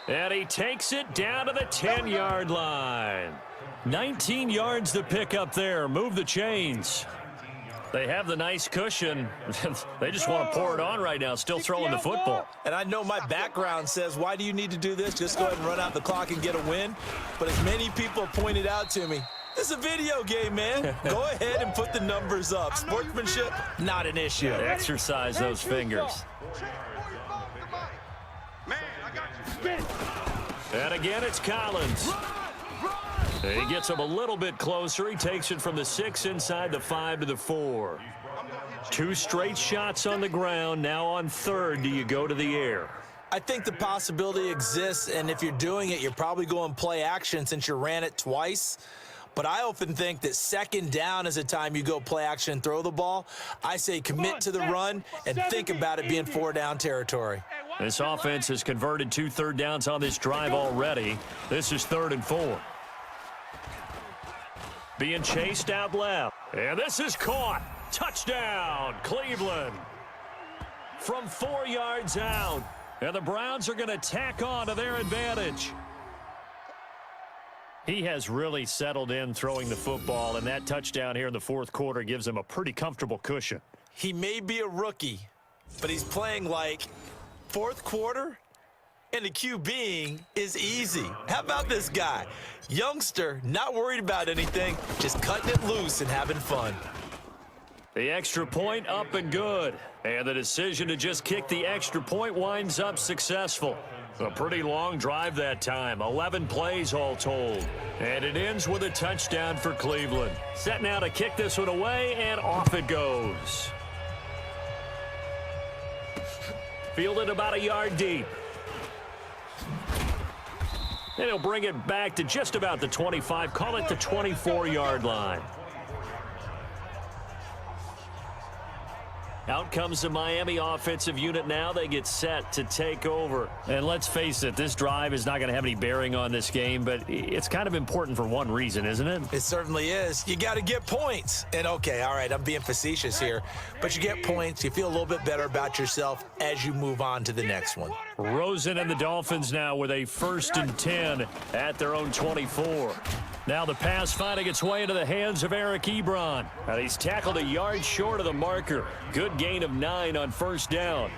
And he takes it down to the 10-yard line. 19 yards to pick up there. Move the chains. They have the nice cushion. They just want to pour it on right now, still throwing the football. And I know my background says, why do you need to do this? Just go ahead and run out the clock and get a win. But as many people have pointed out to me, this is a video game, man. Go ahead and put the numbers up. Sportsmanship, not an issue. Exercise those fingers. And again, it's Collins. He gets him a little bit closer. He takes it from the 6 inside the 5 to the 4. 2 straight shots on the ground. Now on 3rd, do you go to the air? I think the possibility exists, and if you're doing it, you're probably going play action since you ran it twice. But I often think that 2nd down is a time you go play action and throw the ball. I say commit to the run and think about it being 4-down territory. This offense has converted 2 third downs on this drive already. This is 3rd and 4. Being chased out left. And this is caught. Touchdown, Cleveland. From 4 yards out. And the Browns are going to tack on to their advantage. He has really settled in throwing the football, and that touchdown here in the 4th quarter gives him a pretty comfortable cushion. He may be a rookie, but he's playing like 4th quarter, and the QBing is easy. How about this guy? Youngster, not worried about anything, just cutting it loose and having fun. The extra point up and good. And the decision to just kick the extra point winds up successful. A pretty long drive that time, 11 plays all told. And it ends with a touchdown for Cleveland. Set now to kick this one away, and off it goes. Fielded about a yard deep. And he'll bring it back to just about the 25, call it the 24-yard line. Out comes the Miami offensive unit now. They get set to take over. And let's face it, this drive is not going to have any bearing on this game, but it's kind of important for one reason, isn't it? It certainly is. You got to get points. And okay, all right, I'm being facetious here, but you get points. You feel a little bit better about yourself as you move on to the next one. Rosen and the Dolphins now with a 1st and 10 at their own 24. Now the pass finding its way into the hands of Eric Ebron. And he's tackled a yard short of the marker. Good gain of 9 on first down.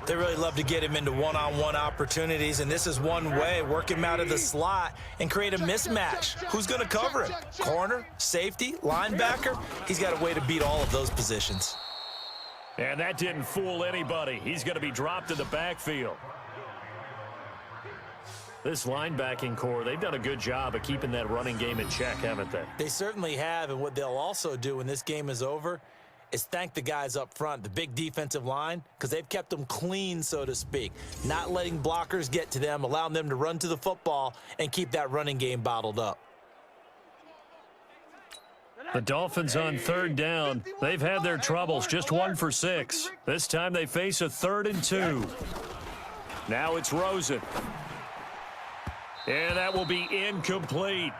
They really love to get him into one-on-one opportunities, and this is one way. Work him out of the slot and create a mismatch. Who's going to cover him? Corner, safety, linebacker? He's got a way to beat all of those positions. And that didn't fool anybody. He's going to be dropped in the backfield. This linebacking core, they've done a good job of keeping that running game in check, haven't they? They certainly have, and what they'll also do when this game is over is thank the guys up front, the big defensive line, because they've kept them clean, so to speak, not letting blockers get to them, allowing them to run to the football and keep that running game bottled up. The Dolphins on third down. They've had their troubles, just 1 for 6. This time they face a 3rd and 2. Now it's Rosen. And that will be incomplete.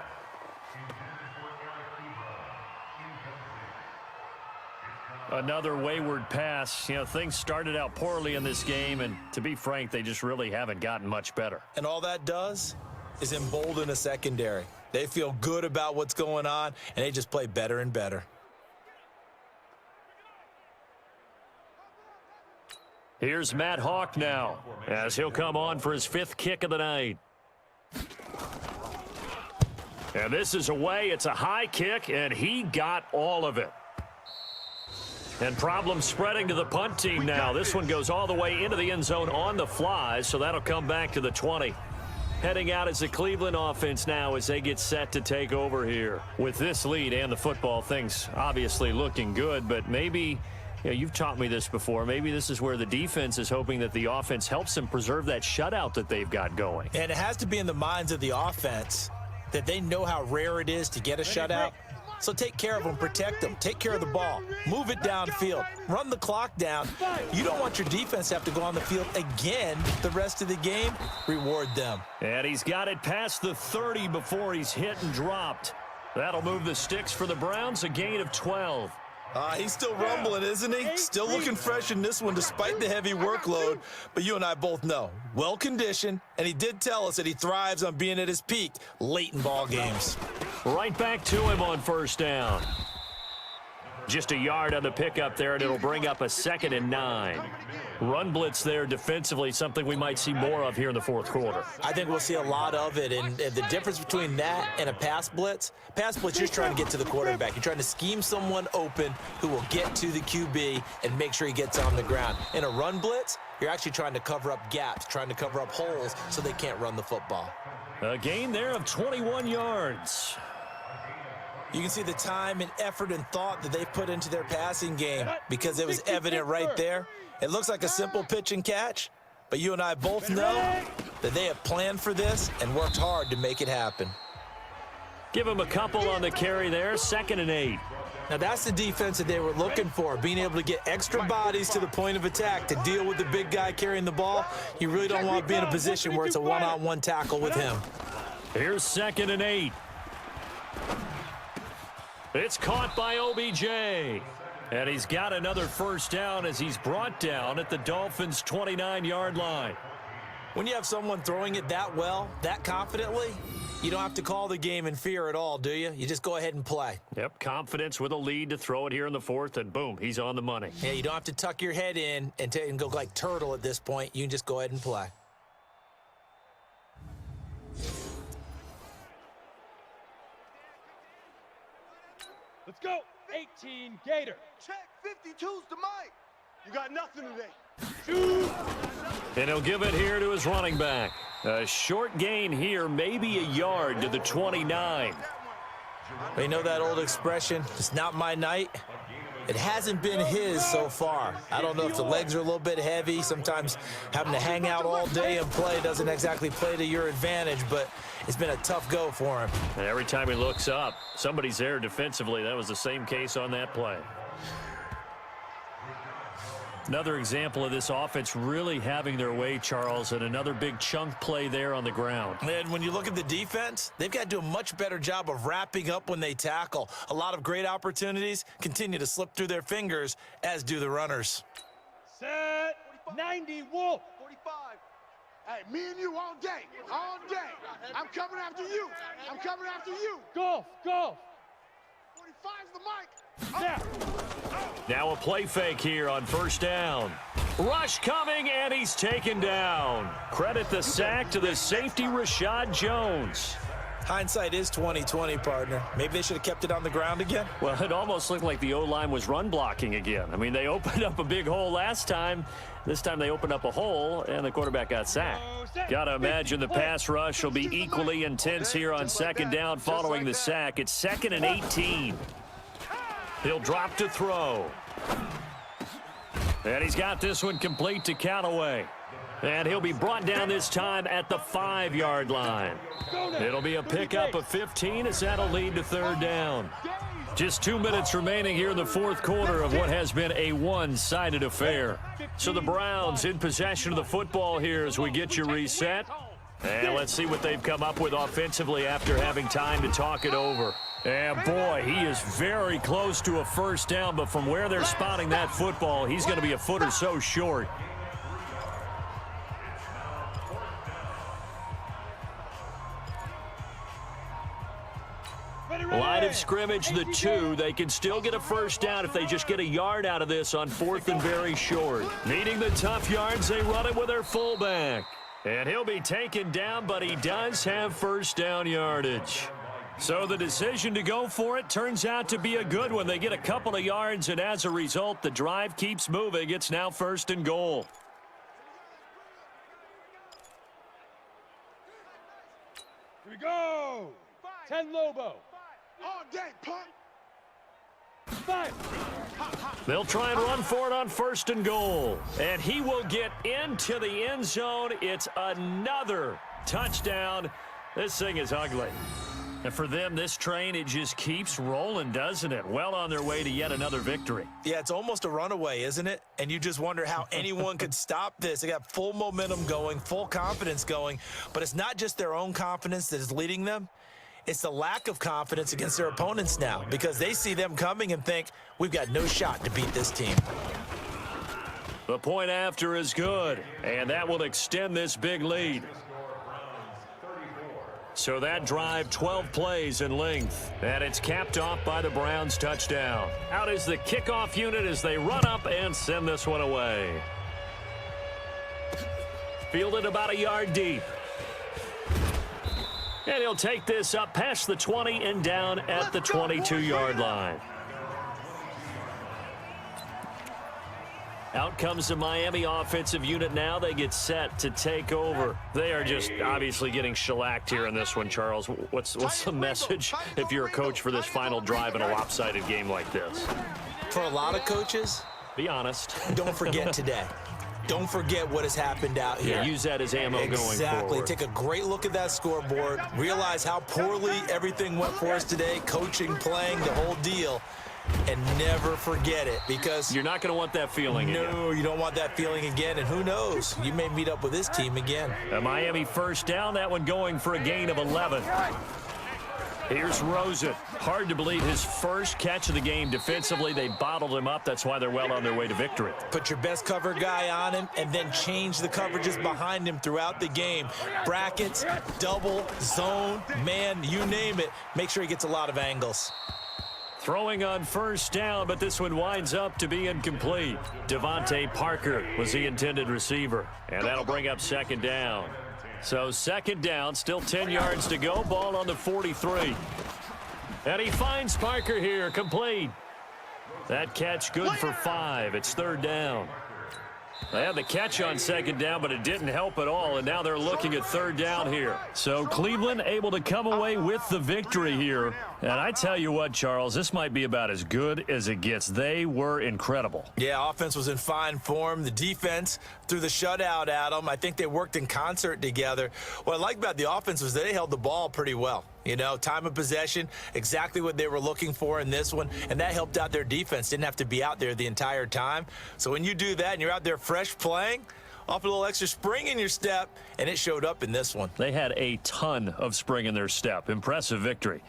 Another wayward pass. You know, things started out poorly in this game, and to be frank, they just really haven't gotten much better. And all that does is embolden a secondary. They feel good about what's going on, and they just play better and better. Here's Matt Hawk now, as he'll come on for his 5th kick of the night. And this is away. It's a high kick, and he got all of it. And problems spreading to the punt team now. This one goes all the way into the end zone on the fly, so that'll come back to the 20. Heading out is the Cleveland offense now as they get set to take over here. With this lead and the football, things obviously looking good, but maybe, you know, you've taught me this before, maybe this is where the defense is hoping that the offense helps them preserve that shutout that they've got going. And it has to be in the minds of the offense that they know how rare it is to get a shutout. So take care of them, protect them, take care of the ball, move it downfield, run the clock down. You don't want your defense to have to go on the field again the rest of the game. Reward them. And he's got it past the 30 before he's hit and dropped. That'll move the sticks for the Browns, a gain of 12. He's still rumbling, isn't he? Still looking fresh in this one despite the heavy workload. But you and I both know, well-conditioned, and he did tell us that he thrives on being at his peak late in ball games. Right back to him on first down. Just a yard on the pickup there, and it'll bring up a 2nd and 9. Run blitz there defensively, something we might see more of here in the 4th quarter. I think we'll see a lot of it, and the difference between that and a pass blitz, you're just trying to get to the quarterback. You're trying to scheme someone open who will get to the QB and make sure he gets on the ground. In a run blitz, you're actually trying to cover up gaps, trying to cover up holes so they can't run the football. A gain there of 21 yards. You can see the time and effort and thought that they've put into their passing game because it was evident right there. It looks like a simple pitch and catch, but you and I both know that they have planned for this and worked hard to make it happen. Give him a couple on the carry there, 2nd and 8. Now that's the defense that they were looking for, being able to get extra bodies to the point of attack to deal with the big guy carrying the ball. You really don't want to be in a position where it's a one-on-one tackle with him. Here's 2nd and 8. It's caught by OBJ. And he's got another first down as he's brought down at the Dolphins' 29-yard line. When you have someone throwing it that well, that confidently, you don't have to call the game in fear at all, do you? You just go ahead and play. Yep, confidence with a lead to throw it here in the 4th, and boom, he's on the money. Yeah, you don't have to tuck your head in and go like turtle at this point. You can just go ahead and play. Let's go. 18 Gator. Check 52's the mic. You got nothing today. Shoot. And he'll give it here to his running back. A short gain here, maybe a yard to the 29. But you know that old expression, it's not my night? It hasn't been his so far. I don't know if the legs are a little bit heavy. Sometimes having to hang out all day and play doesn't exactly play to your advantage, but it's been a tough go for him. And every time he looks up, somebody's there defensively. That was the same case on that play. Another example of this offense really having their way, Charles, and another big chunk play there on the ground. And when you look at the defense, they've got to do a much better job of wrapping up when they tackle. A lot of great opportunities continue to slip through their fingers, as do the runners. Set. 90 Wolf. 45. Hey, me and you all day. All day. I'm coming after you. I'm coming after you. Golf. 45's the mic. Now a play fake here on first down. Rush coming, and he's taken down. Credit the sack to the safety, Rashad Jones. Hindsight is 20/20, partner. Maybe they should have kept it on the ground again. Well, it almost looked like the O-line was run blocking again. I mean, they opened up a big hole last time. This time they opened up a hole, and the quarterback got sacked. Got to imagine the pass rush will be equally intense here on second down following the sack. It's 2nd and 18. He'll drop to throw. And he's got this one complete to Callaway. And he'll be brought down this time at the 5-yard line. It'll be a pickup of 15 as that'll lead to third down. Just 2 minutes remaining here in the fourth quarter of what has been a one-sided affair. So the Browns in possession of the football here as we get you reset. And let's see what they've come up with offensively after having time to talk it over. And boy, he is very close to a first down, but from where they're spotting that football, he's going to be a foot or so short. Line of scrimmage, the 2. They can still get a first down if they just get a yard out of this on 4th and very short. Needing the tough yards, they run it with their fullback. And he'll be taken down, but he does have first down yardage. So the decision to go for it turns out to be a good one. They get a couple of yards, and as a result, the drive keeps moving. It's now 1st and goal. Here we go. 10 Lobo. All day, punt. 5. They'll try and run for it on 1st and goal. And he will get into the end zone. It's another touchdown. This thing is ugly. And for them, this train, it just keeps rolling, doesn't it? Well on their way to yet another victory. Yeah, it's almost a runaway, isn't it? And you just wonder how anyone could stop this. They got full momentum going, full confidence going. But it's not just their own confidence that is leading them. It's the lack of confidence against their opponents now because they see them coming and think, we've got no shot to beat this team. The point after is good, and that will extend this big lead. So that drive, 12 plays in length, and it's capped off by the Browns' touchdown. Out is the kickoff unit as they run up and send this one away. Fielded about a yard deep. And he'll take this up past the 20 and down at the 22-yard line. Out comes the Miami offensive unit now. They get set to take over. They are just obviously getting shellacked here in this one, Charles. What's the message if you're a coach for this final drive in a lopsided game like this? For a lot of coaches, be honest. Don't forget today. Don't forget what has happened out here. Yeah, use that as ammo going forward. Exactly. Take a great look at that scoreboard. Realize how poorly everything went for us today. Coaching, playing, the whole deal. And never forget it because you're not going to want that feeling again. No, you don't want that feeling again. And who knows? You may meet up with this team again. A Miami first down. That one going for a gain of 11. Here's Rosen. Hard to believe his first catch of the game defensively. They bottled him up. That's why they're well on their way to victory. Put your best cover guy on him and then change the coverages behind him throughout the game. Brackets, double, zone, man, you name it. Make sure he gets a lot of angles. Throwing on first down, but this one winds up to be incomplete. Devontae Parker was the intended receiver, and that'll bring up second down. So second down, still 10 yards to go. Ball on the 43. And he finds Parker here, complete. That catch good for 5. It's third down. They had the catch on second down, but it didn't help at all, and now they're looking at third down here. So Cleveland able to come away with the victory here. And I tell you what, Charles, this might be about as good as it gets. They were incredible. Yeah, offense was in fine form. The defense threw the shutout at them. I think they worked in concert together. What I like about the offense was they held the ball pretty well. You know, time of possession, exactly what they were looking for in this one, and that helped out their defense. Didn't have to be out there the entire time. So when you do that and you're out there fresh playing, off a little extra spring in your step, and it showed up in this one. They had a ton of spring in their step. Impressive victory.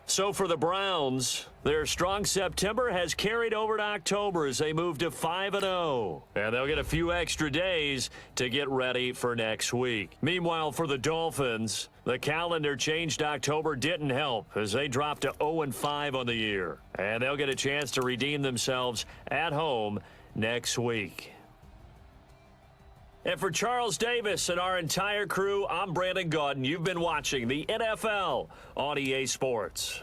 So for the Browns, their strong September has carried over to October as they move to 5-0. And they'll get a few extra days to get ready for next week. Meanwhile, for the Dolphins, the calendar change to October didn't help as they dropped to 0-5 on the year. And they'll get a chance to redeem themselves at home next week. And for Charles Davis and our entire crew, I'm Brandon Gaudin. You've been watching the NFL on EA Sports.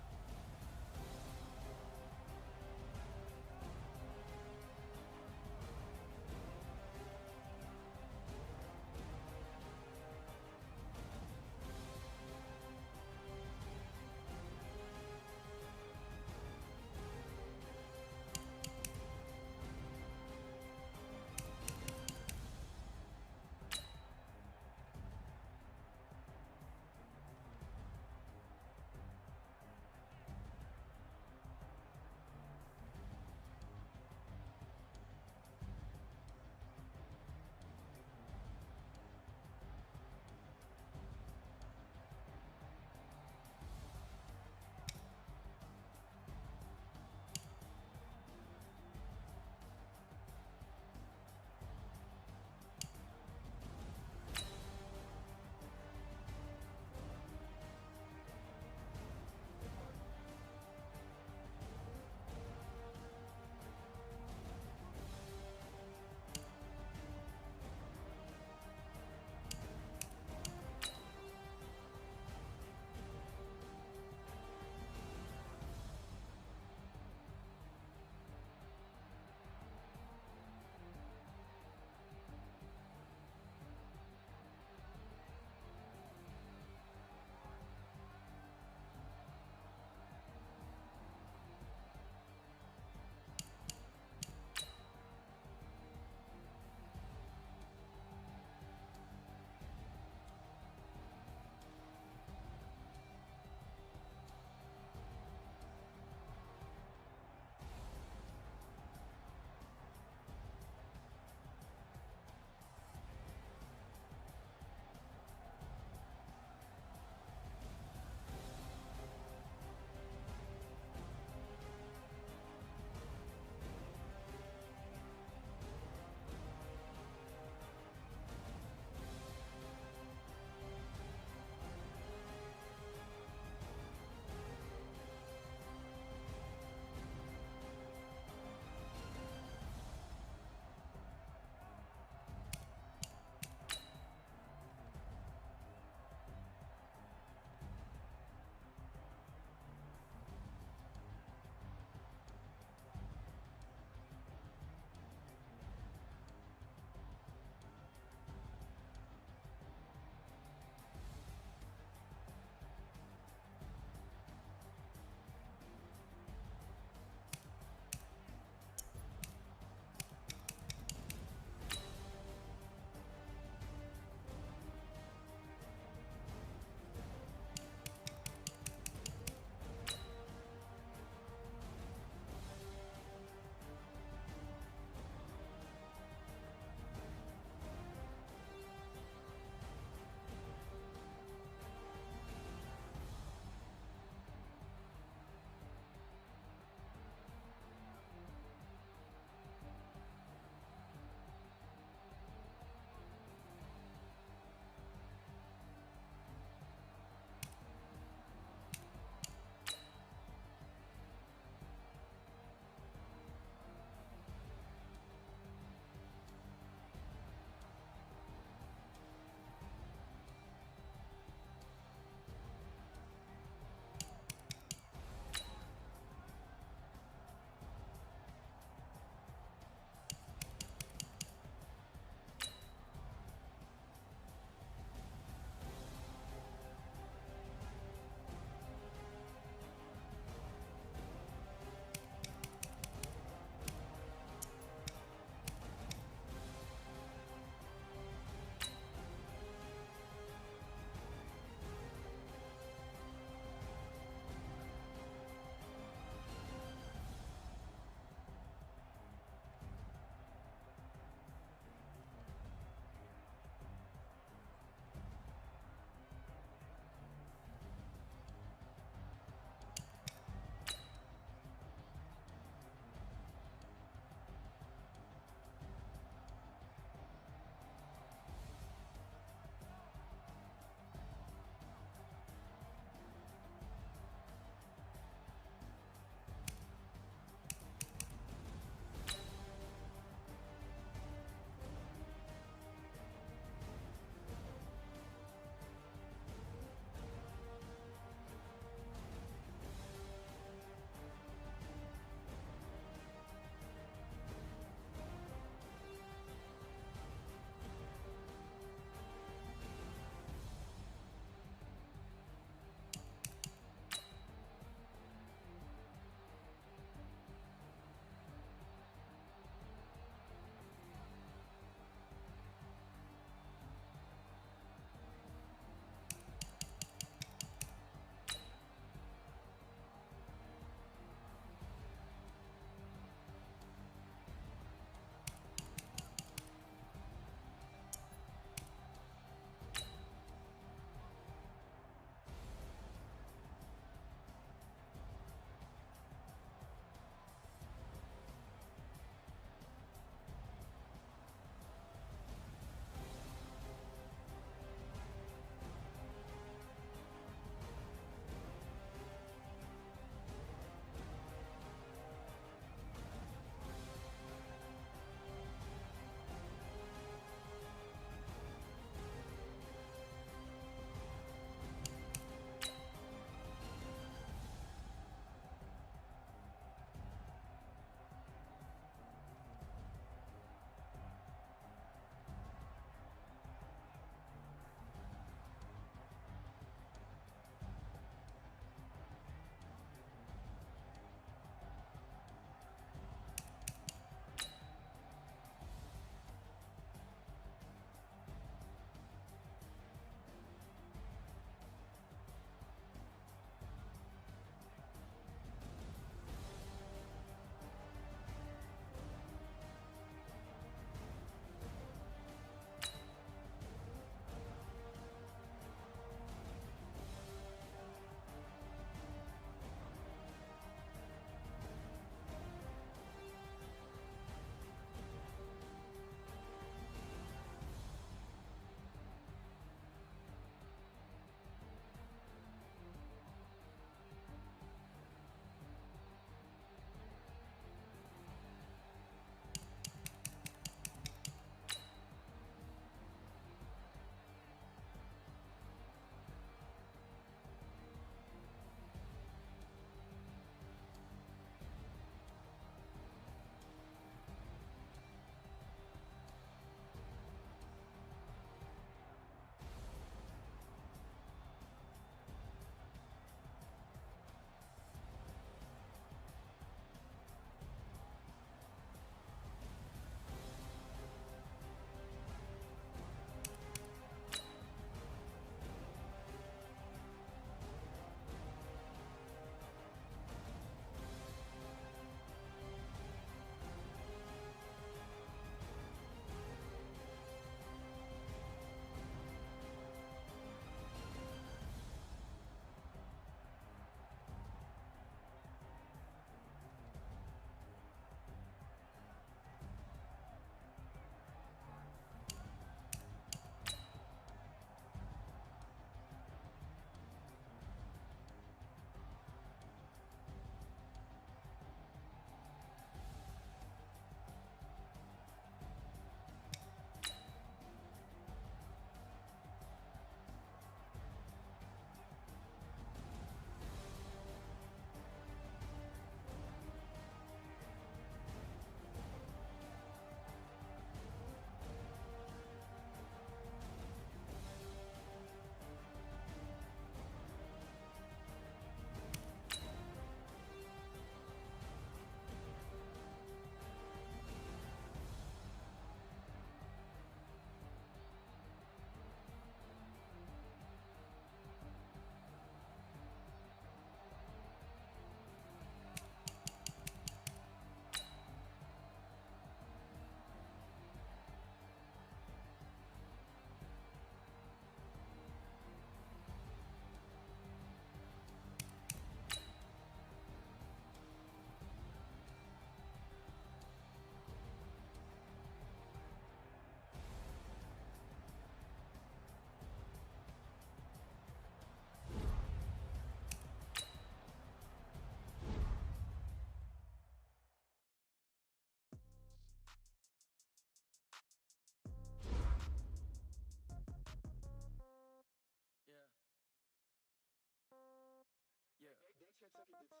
Hey, yeah,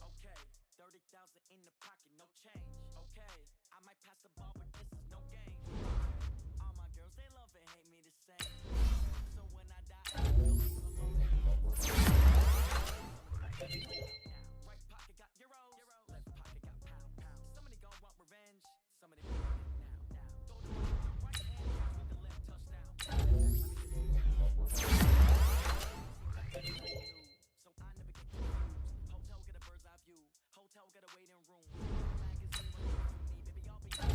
okay. 30,000 in the pocket, no change. Okay, I might pass the ball, but this is no game. All my girls, they love and hate me the same. So when I die, right pocket got euros, left pocket got pound. Somebody gon' want revenge, somebody might want it now. Throw the ball with the right hand with the left touchdown. So I never get confused. Hotel get a bird's eye view. Hotel get a waiting room. Magazine with me, baby, I'll be on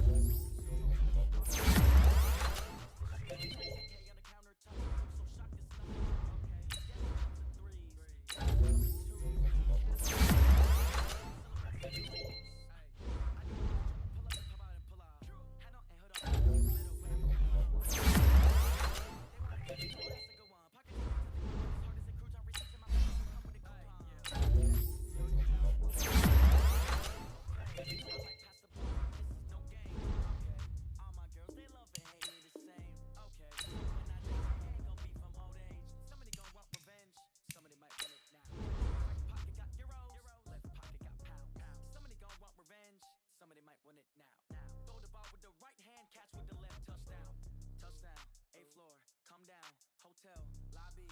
the countertop. So shock this stuff. Okay, yes, to threes. Somebody might want it now. Right pocket got euros, left pocket got pound. Somebody gon' want revenge, somebody might want it now. Throw the ball with the right hand, catch with the left touchdown. Touchdown, 8th floor, come down, hotel, lobby.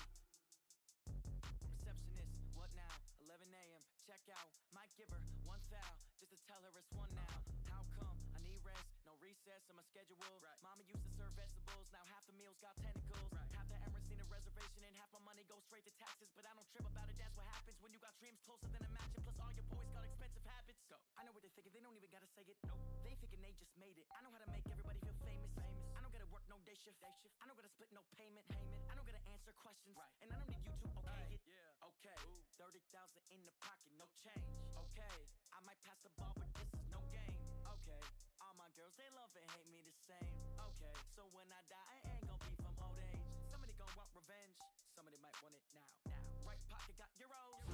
Receptionist, what now? 11 a.m., check out, might give her one foul, just to tell her it's one now. How come? I need rest, no recess in my schedule. Mama used to serve vegetables, now half the meals got tentacles. Half the Emirates need a reservation and half my money goes straight to taxes. But I don't trip about it, that's what happens when you got dreams closer than a match. And plus all your boys got expensive habits. Go. I know what they're thinking, they don't even gotta say it. No, they thinking they just made it. I know how to make everybody feel famous. I don't gotta work no day shift. I don't gotta split no payment. I don't gotta answer questions. And I don't need you to okay it. Okay, 30,000 in the pocket, no change. Okay, I might pass the ball, but this is no game. Okay, all my girls, they love and hate me the same. Okay, so when I die, I ain't gon' be from old age. Somebody gon' want revenge, somebody might want it now. Right pocket got euros,